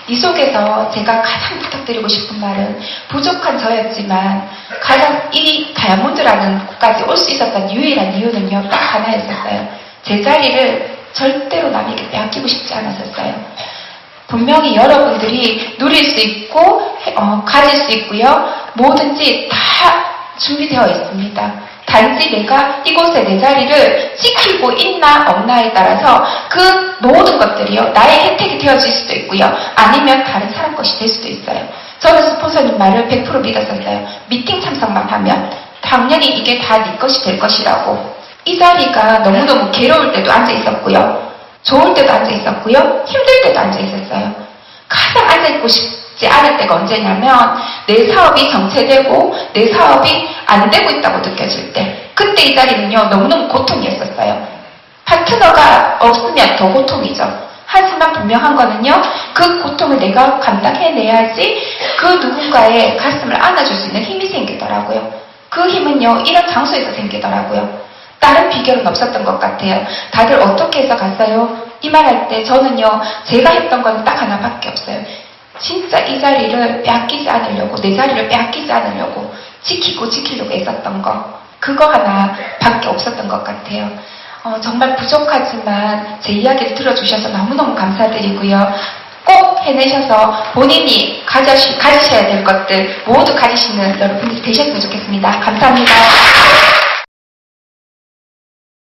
이 속에서 제가 가장 부탁드리고 싶은 말은, 부족한 저였지만 가장 이 다이아몬드라는 곳까지 올 수 있었던 유일한 이유는요, 딱 하나였었어요. 제 자리를 절대로 남에게 빼앗기고 싶지 않았었어요. 분명히 여러분들이 누릴 수 있고 가질 수 있고요, 뭐든지 다 준비되어 있습니다. 단지 내가 이곳에 내 자리를 지키고 있나 없나에 따라서 그 모든 것들이요, 나의 혜택이 되어질 수도 있고요, 아니면 다른 사람 것이 될 수도 있어요. 저는 스폰서님 말을 100% 믿었었어요. 미팅 참석만 하면 당연히 이게 다 네 것이 될 것이라고. 이 자리가 너무너무 괴로울 때도 앉아 있었고요, 좋을 때도 앉아 있었고요, 힘들 때도 앉아 있었어요. 가장 앉아 있고 싶지 않을 때가 언제냐면, 내 사업이 정체되고 내 사업이 안 되고 있다고 느껴질 때, 그때 이 자리는요, 너무너무 고통이었었어요. 파트너가 없으면 더 고통이죠. 하지만 분명한 거는요, 그 고통을 내가 감당해내야지 그 누군가의 가슴을 안아줄 수 있는 힘이 생기더라고요. 그 힘은요, 이런 장소에서 생기더라고요. 다른 비결은 없었던 것 같아요. 다들 어떻게 해서 갔어요? 이 말할 때 저는요, 제가 했던 건 딱 하나밖에 없어요. 진짜 이 자리를 빼앗기지 않으려고, 내 자리를 빼앗기지 않으려고 지키려고 애썼던 거, 그거 하나밖에 없었던 것 같아요. 정말 부족하지만 제 이야기를 들어주셔서 너무너무 감사드리고요. 꼭 해내셔서 본인이 가지셔야 될 것들 모두 가지시는 여러분들이 되셨으면 좋겠습니다. 감사합니다.